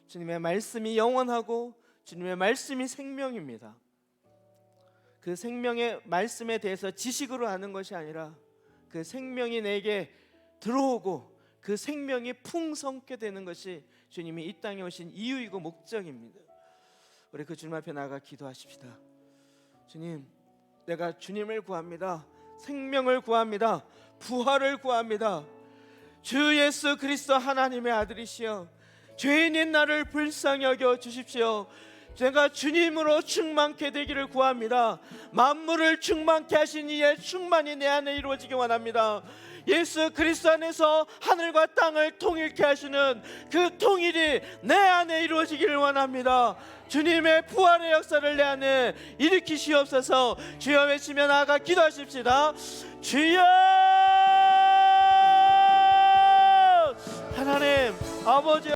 주님의 말씀이 영원하고 주님의 말씀이 생명입니다. 그 생명의 말씀에 대해서 지식으로 아는 것이 아니라 그 생명이 내게 들어오고 그 생명이 풍성케 되는 것이 주님이 이 땅에 오신 이유이고 목적입니다. 우리 그 주님 앞에 나가 기도하십시다. 주님, 내가 주님을 구합니다. 생명을 구합니다. 부활을 구합니다. 주 예수 그리스도 하나님의 아들이시여, 죄인인 나를 불쌍히 여겨 주십시오. 제가 주님으로 충만케 되기를 구합니다. 만물을 충만케 하신 이의 충만이 내 안에 이루어지기 원합니다. 예수 그리스도 안에서 하늘과 땅을 통일케 하시는 그 통일이 내 안에 이루어지기를 원합니다. 주님의 부활의 역사를 내 안에 일으키시옵소서. 주여 외치며 나아가 기도하십시다. 주여! 하나님 아버지